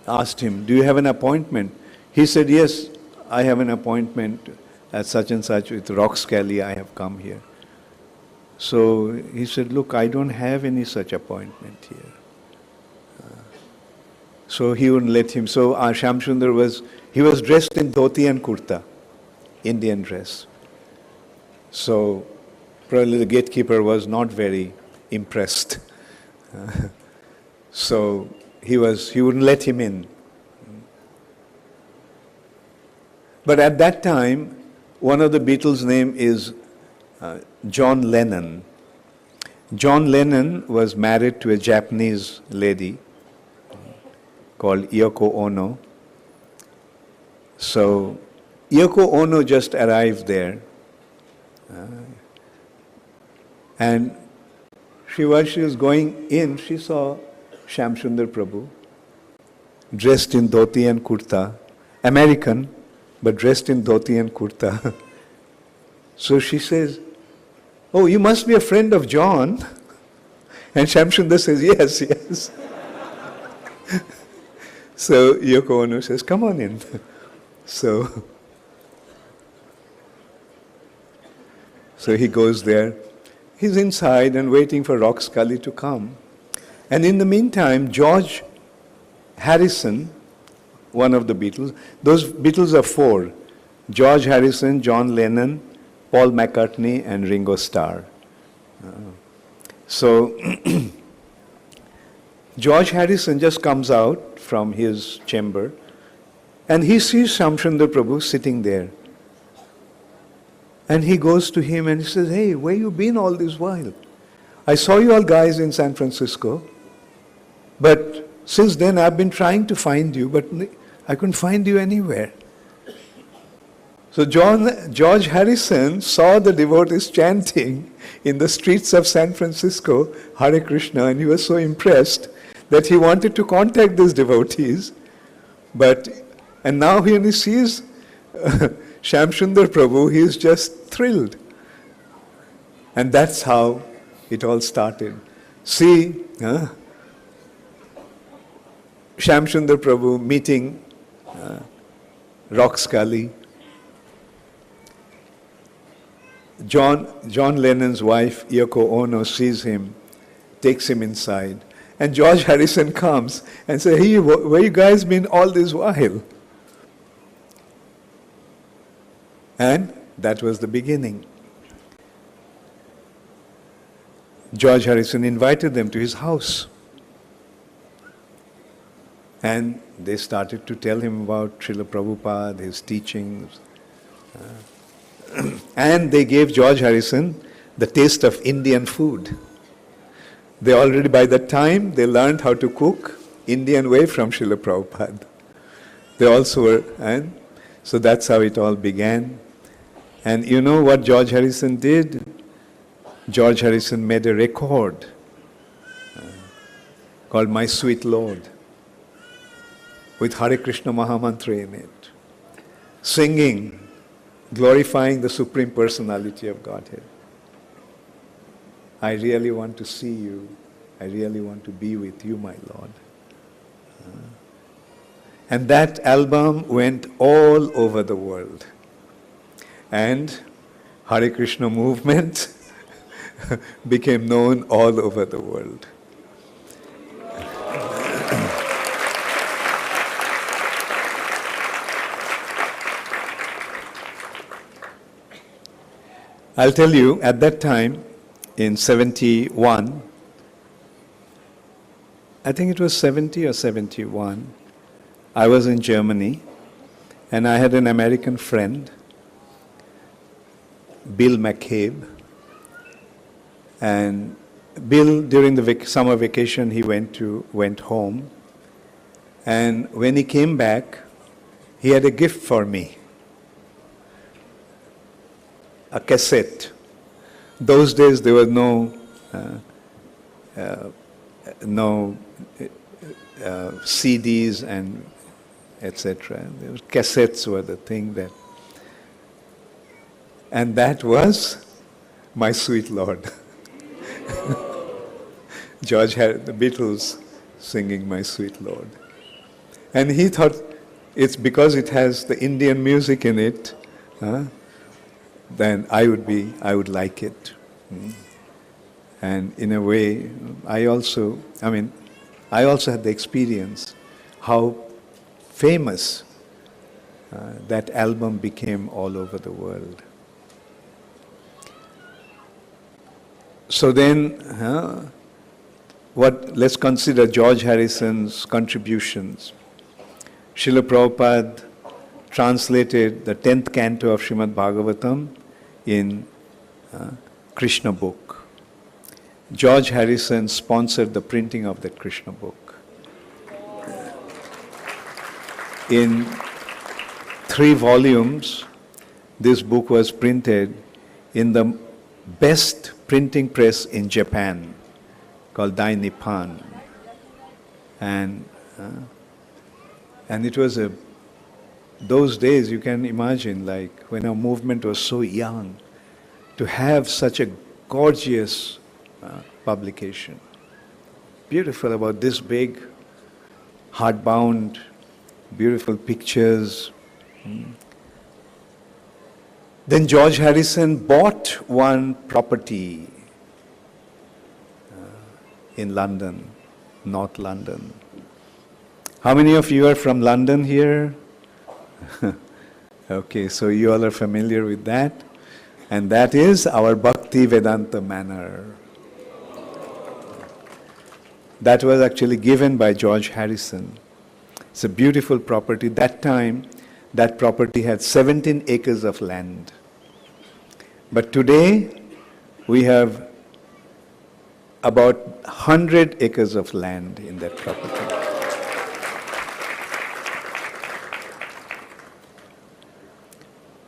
Asked him, do you have an appointment? He said, yes, I have an appointment at such and such with Rox Kelly, I have come here. So he said, look, I don't have any such appointment here. So he wouldn't let him. So Shamsundar was dressed in dhoti and kurta, Indian dress. So probably the gatekeeper was not very impressed. So he wouldn't let him in. But at that time, one of the Beatles' name is John Lennon. John Lennon was married to a Japanese lady called Yoko Ono. So Yoko Ono just arrived there, and while she was going in, she saw Shamsundar Prabhu dressed in dhoti and kurta, American, but dressed in dhoti and kurta. So she says, oh, you must be a friend of John. And Shamsundar says, yes, yes. So Yoko Ono says, come on in. So he goes there. He's inside and waiting for Rox Kelly to come. And in the meantime, George Harrison, one of the Beatles, those Beatles are four: George Harrison, John Lennon, Paul McCartney, and Ringo Starr. So George Harrison just comes out from his chamber and he sees Shamsundar Prabhu sitting there. And he goes to him and he says, hey, where you been all this while? I saw you all guys in San Francisco, but since then I've been trying to find you, but I couldn't find you anywhere. So George Harrison saw the devotees chanting in the streets of San Francisco, Hare Krishna, and he was so impressed that he wanted to contact these devotees. And now when he sees Shamsundar Prabhu, he is just thrilled. And that's how it all started. See, Shamsundar Prabhu meeting Rox Kelly. John Lennon's wife, Yoko Ono, sees him, takes him inside. And George Harrison comes and says, hey, where you guys been all this while? And that was the beginning. George Harrison invited them to his house. And they started to tell him about Srila Prabhupada, his teachings. And they gave George Harrison the taste of Indian food. They already, by that time, they learned how to cook Indian way from Srila Prabhupada. They also were, and so that's how it all began. And you know what George Harrison did? George Harrison made a record called My Sweet Lord with Hare Krishna Mahamantra in it, singing, glorifying the Supreme Personality of Godhead. I really want to see you. I really want to be with you, my Lord. And that album went all over the world. And Hare Krishna movement became known all over the world. I'll tell you, at that time, in 71, I think it was 70 or 71, I was in Germany, and I had an American friend, Bill McCabe. And Bill, during the summer vacation, he went home. And when he came back, he had a gift for me. A cassette. Those days there was no CDs and etc. Cassettes were the thing that, and that was My Sweet Lord. George had the Beatles singing My Sweet Lord. And he thought it's because it has the Indian music in it, then I would like it. And in a way, I also had the experience how famous that album became all over the world. So then, let's consider George Harrison's contributions. Srila Prabhupada translated the 10th canto of Srimad Bhagavatam in Krishna book. George Harrison sponsored the printing of that Krishna book. In 3 volumes, this book was printed in the best printing press in Japan, called Dai Nippon. And it was those days, you can imagine, like when our movement was so young, to have such a gorgeous publication. Beautiful, about this big, hardbound, beautiful pictures. Then George Harrison bought one property in London, North London. How many of you are from London here? Okay, so you all are familiar with that. And that is our Bhakti Vedanta Manor. That was actually given by George Harrison. It's a beautiful property. That time, that property had 17 acres of land. But today, we have about 100 acres of land in that property.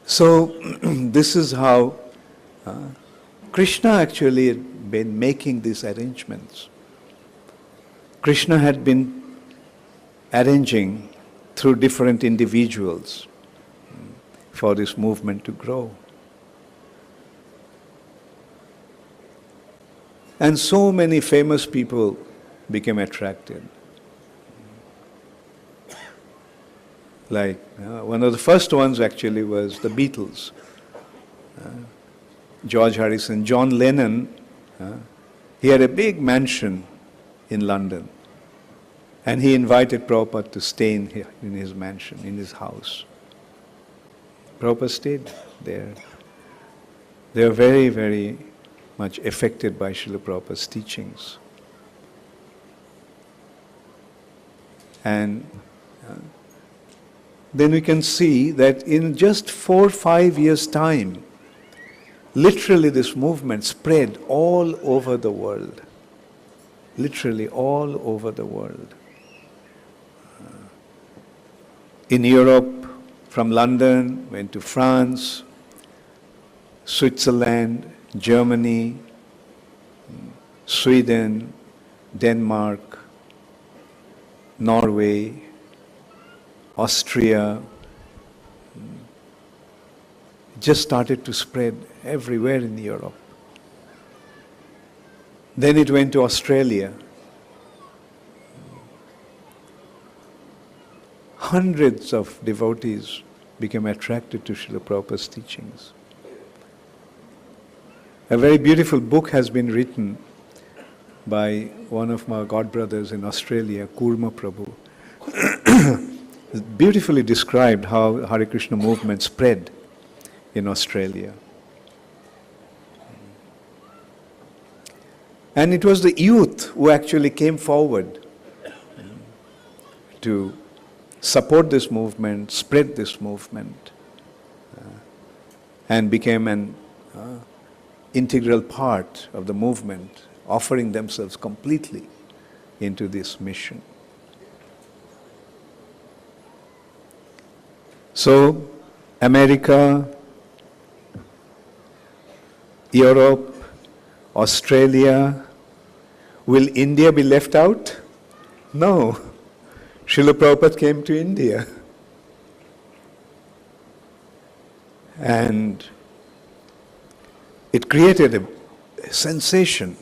So, this is how Krishna actually had been making these arrangements. Krishna had been arranging through different individuals for this movement to grow. And so many famous people became attracted. Like one of the first ones actually was the Beatles. George Harrison, John Lennon, he had a big mansion in London. And he invited Prabhupada to stay in his mansion, in his house. Prabhupada stayed there. They were very, very much affected by Srila Prabhupada's teachings. And then we can see that in just 4 or 5 years' time, literally this movement spread all over the world. Literally all over the world. In Europe, from London, went to France, Switzerland, Germany, Sweden, Denmark, Norway, Austria. It just started to spread everywhere in Europe. Then it went to Australia. hundreds of devotees became attracted to Srila Prabhupada's teachings. A very beautiful book has been written by one of my godbrothers in Australia, Kurma Prabhu. Beautifully described how Hare Krishna movement spread in Australia. And it was the youth who actually came forward to support this movement, spread this movement, and became an integral part of the movement, offering themselves completely into this mission. So, America, Europe, Australia, will India be left out? No. Srila Prabhupada came to India. And it created a sensation.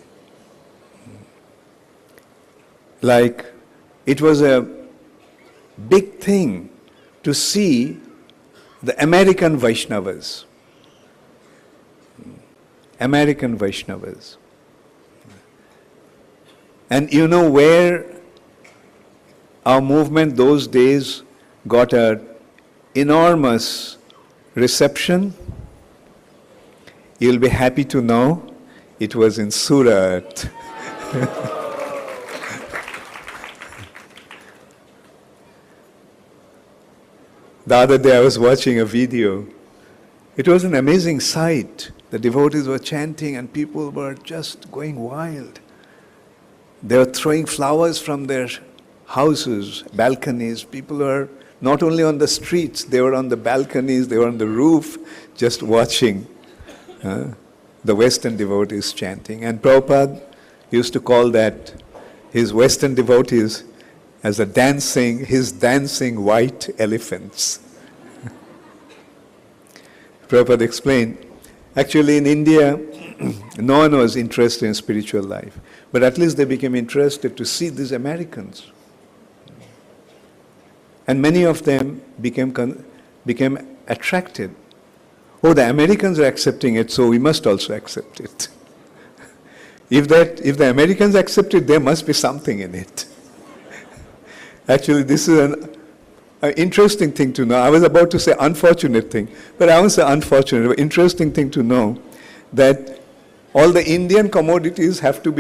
Like it was a big thing to see the American Vaishnavas. American Vaishnavas. And you know where our movement those days got an enormous reception? You'll be happy to know it was in Surat. The other day I was watching a video. It was an amazing sight. The devotees were chanting and people were just going wild. They were throwing flowers from their houses, balconies. People were not only on the streets, they were on the balconies, they were on the roof, just watching the Western devotees chanting. And Prabhupada used to call that his Western devotees as his dancing white elephants. Prabhupada explained, actually in India, no one was interested in spiritual life, but at least they became interested to see these Americans. And many of them became attracted. Oh, the Americans are accepting it, so we must also accept it. If the Americans accept it, there must be something in it. Actually, this is an interesting thing to know. I was about to say unfortunate thing, but I won't say unfortunate, but interesting thing to know that all the Indian commodities have to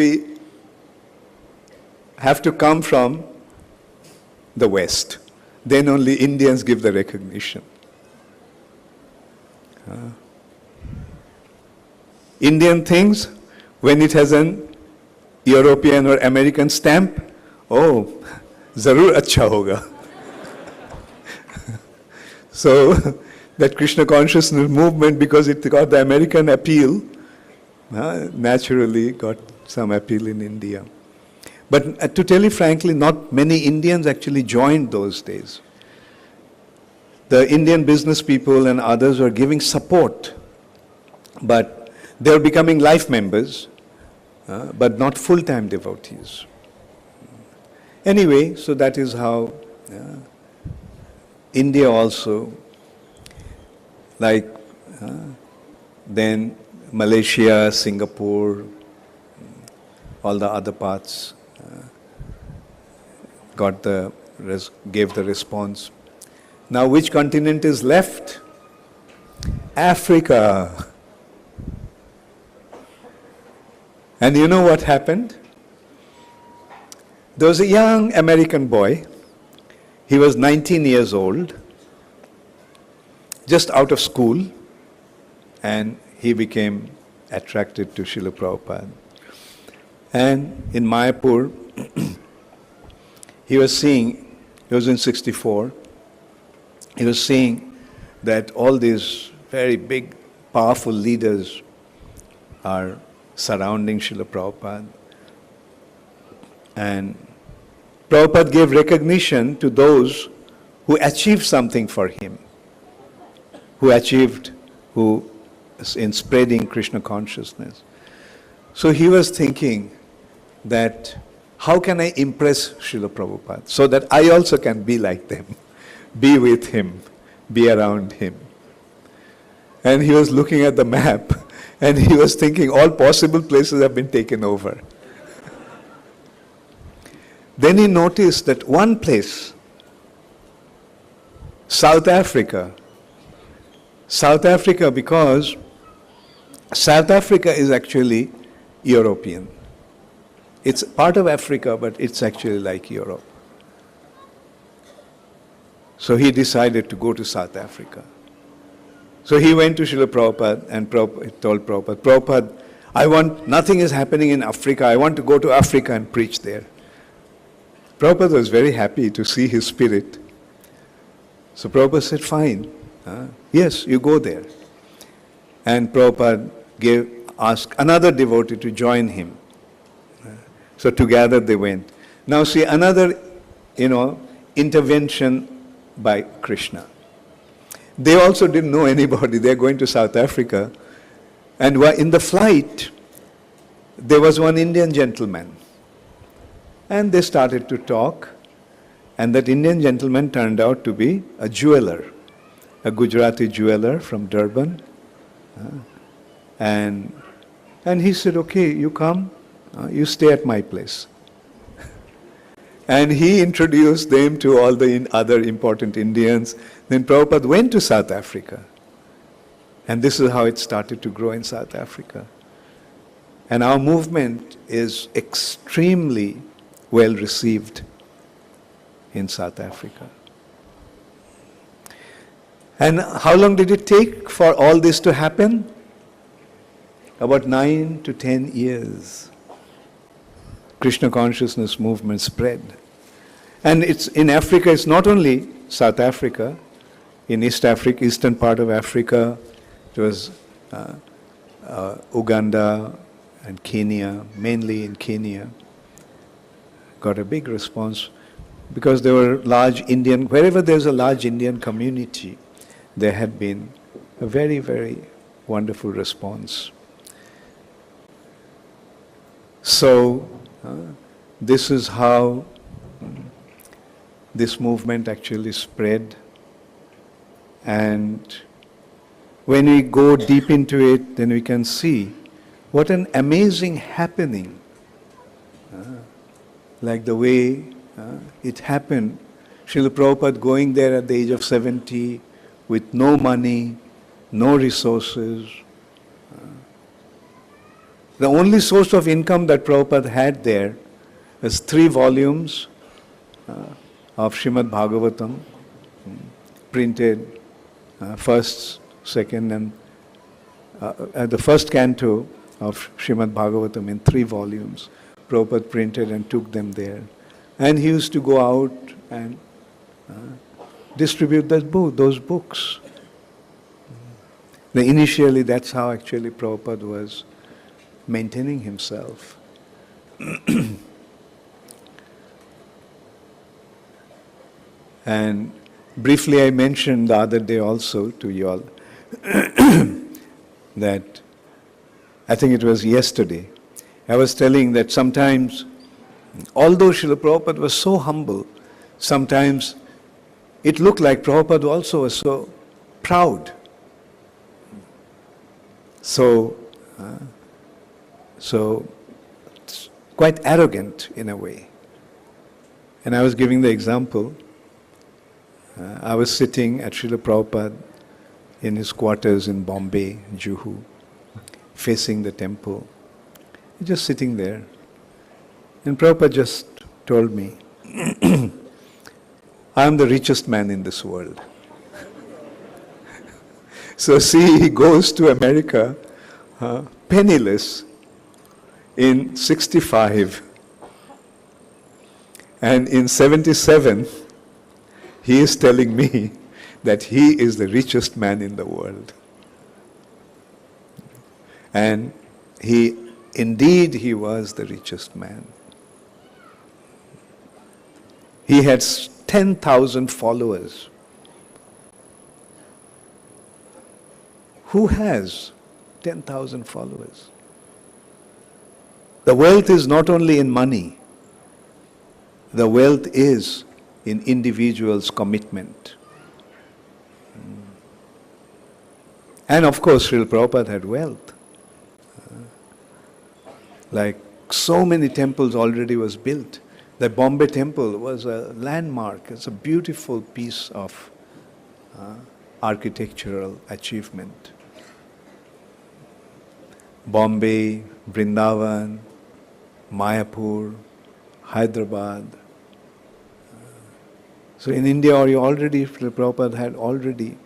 come from the West. Then only Indians give the recognition. Indian things, when it has an European or American stamp, oh, zarur acha hoga. So that Krishna consciousness movement, because it got the American appeal, naturally got some appeal in India. But to tell you frankly, not many Indians actually joined those days. The Indian business people and others were giving support, but they were becoming life members, but not full-time devotees. Anyway, so that is how India also, like then Malaysia, Singapore, all the other parts gave the response. Now which continent is left? Africa. And you know what happened? There was a young American boy. He was 19 years old, just out of school, and he became attracted to Srila Prabhupada. And in Mayapur, he was in 64, he was seeing that all these very big, powerful leaders are surrounding Srila Prabhupada. And Prabhupada gave recognition to those who achieved something for him, who in spreading Krishna consciousness. So he was thinking that how can I impress Srila Prabhupada so that I also can be like them? be with him, be around him. And he was looking at the map and he was thinking all possible places have been taken over. Then he noticed that one place, South Africa, because South Africa is actually European. It's part of Africa, but it's actually like Europe. So he decided to go to South Africa. So he went to Srila Prabhupada and told Prabhupada, Prabhupada, nothing is happening in Africa. I want to go to Africa and preach there. Prabhupada was very happy to see his spirit. So Prabhupada said, fine. Yes, you go there. And Prabhupada asked another devotee to join him. So together they went. Now see another, intervention by Krishna. They also didn't know anybody. They're going to South Africa. And in the flight, there was one Indian gentleman. And they started to talk. And that Indian gentleman turned out to be a jeweler, a Gujarati jeweler from Durban. And he said, okay, you come, you stay at my place. And he introduced them to all the other important Indians. Then Prabhupada went to South Africa. And this is how it started to grow in South Africa. And our movement is extremely well received in South Africa. And how long did it take for all this to happen? About 9 to 10 years. Krishna consciousness movement spread. And it's in Africa, it's not only South Africa, in East Africa, eastern part of Africa, it was Uganda and Kenya, mainly in Kenya, got a big response because there were wherever there's a large Indian community, there had been a very, very wonderful response. So, this is how this movement actually spread. And when we go deep into it, then we can see what an amazing happening, like the way it happened. Srila Prabhupada going there at the age of 70 with no money, no resources. The only source of income that Prabhupada had there was 3 volumes of Srimad Bhagavatam, printed first, second, and the first canto of Srimad Bhagavatam in 3 volumes. Prabhupada printed and took them there. And he used to go out and distribute those books. Initially, that's how actually Prabhupada was maintaining himself. And briefly I mentioned the other day also to you all that, I think it was yesterday, I was telling that sometimes, although Srila Prabhupada was so humble, sometimes it looked like Prabhupada also was so proud. So quite arrogant in a way. And I was giving the example. I was sitting at Srila Prabhupada in his quarters in Bombay, Juhu, facing the temple, just sitting there. And Prabhupada just told me, I am the richest man in this world. So see, he goes to America penniless in 65. And in 77, he is telling me that he is the richest man in the world. And he was the richest man. He had 10,000 followers. Who has 10,000 followers? The wealth is not only in money. The wealth is in individuals' commitment. And of course, Srila Prabhupada had wealth. Like so many temples already was built. The Bombay temple was a landmark. It's a beautiful piece of architectural achievement. Bombay, Vrindavan, Mayapur, Hyderabad. So in India, Srila Prabhupada had already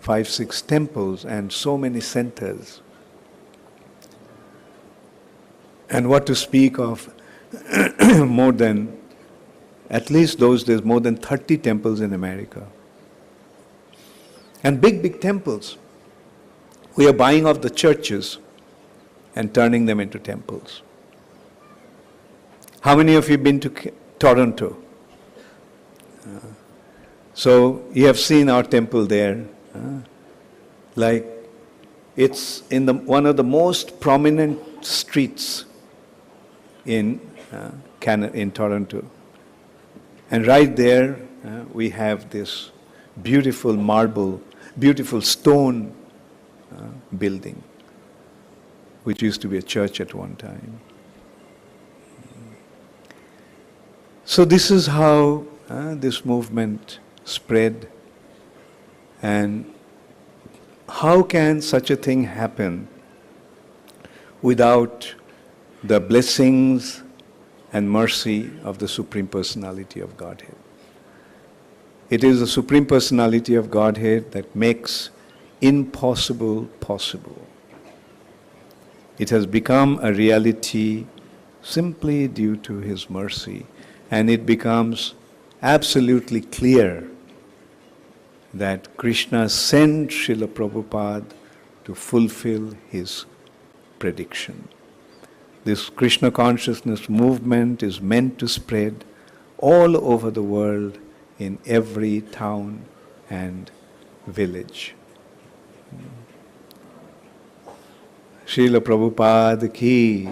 5-6 temples and so many centers. And what to speak of more than, at least those days, more than 30 temples in America. And big temples. We are buying off the churches and turning them into temples. How many of you have been to Toronto? So you have seen our temple there. Like it's in one of the most prominent streets in Toronto. And right there we have this beautiful marble, beautiful stone building, which used to be a church at one time. So this is how this movement spread, and how can such a thing happen without the blessings and mercy of the Supreme Personality of Godhead? It is the Supreme Personality of Godhead that makes impossible possible. It has become a reality simply due to His mercy, and it becomes absolutely clear that Krishna sent Srila Prabhupada to fulfill His prediction. This Krishna consciousness movement is meant to spread all over the world in every town and village. Srila Prabhupada ki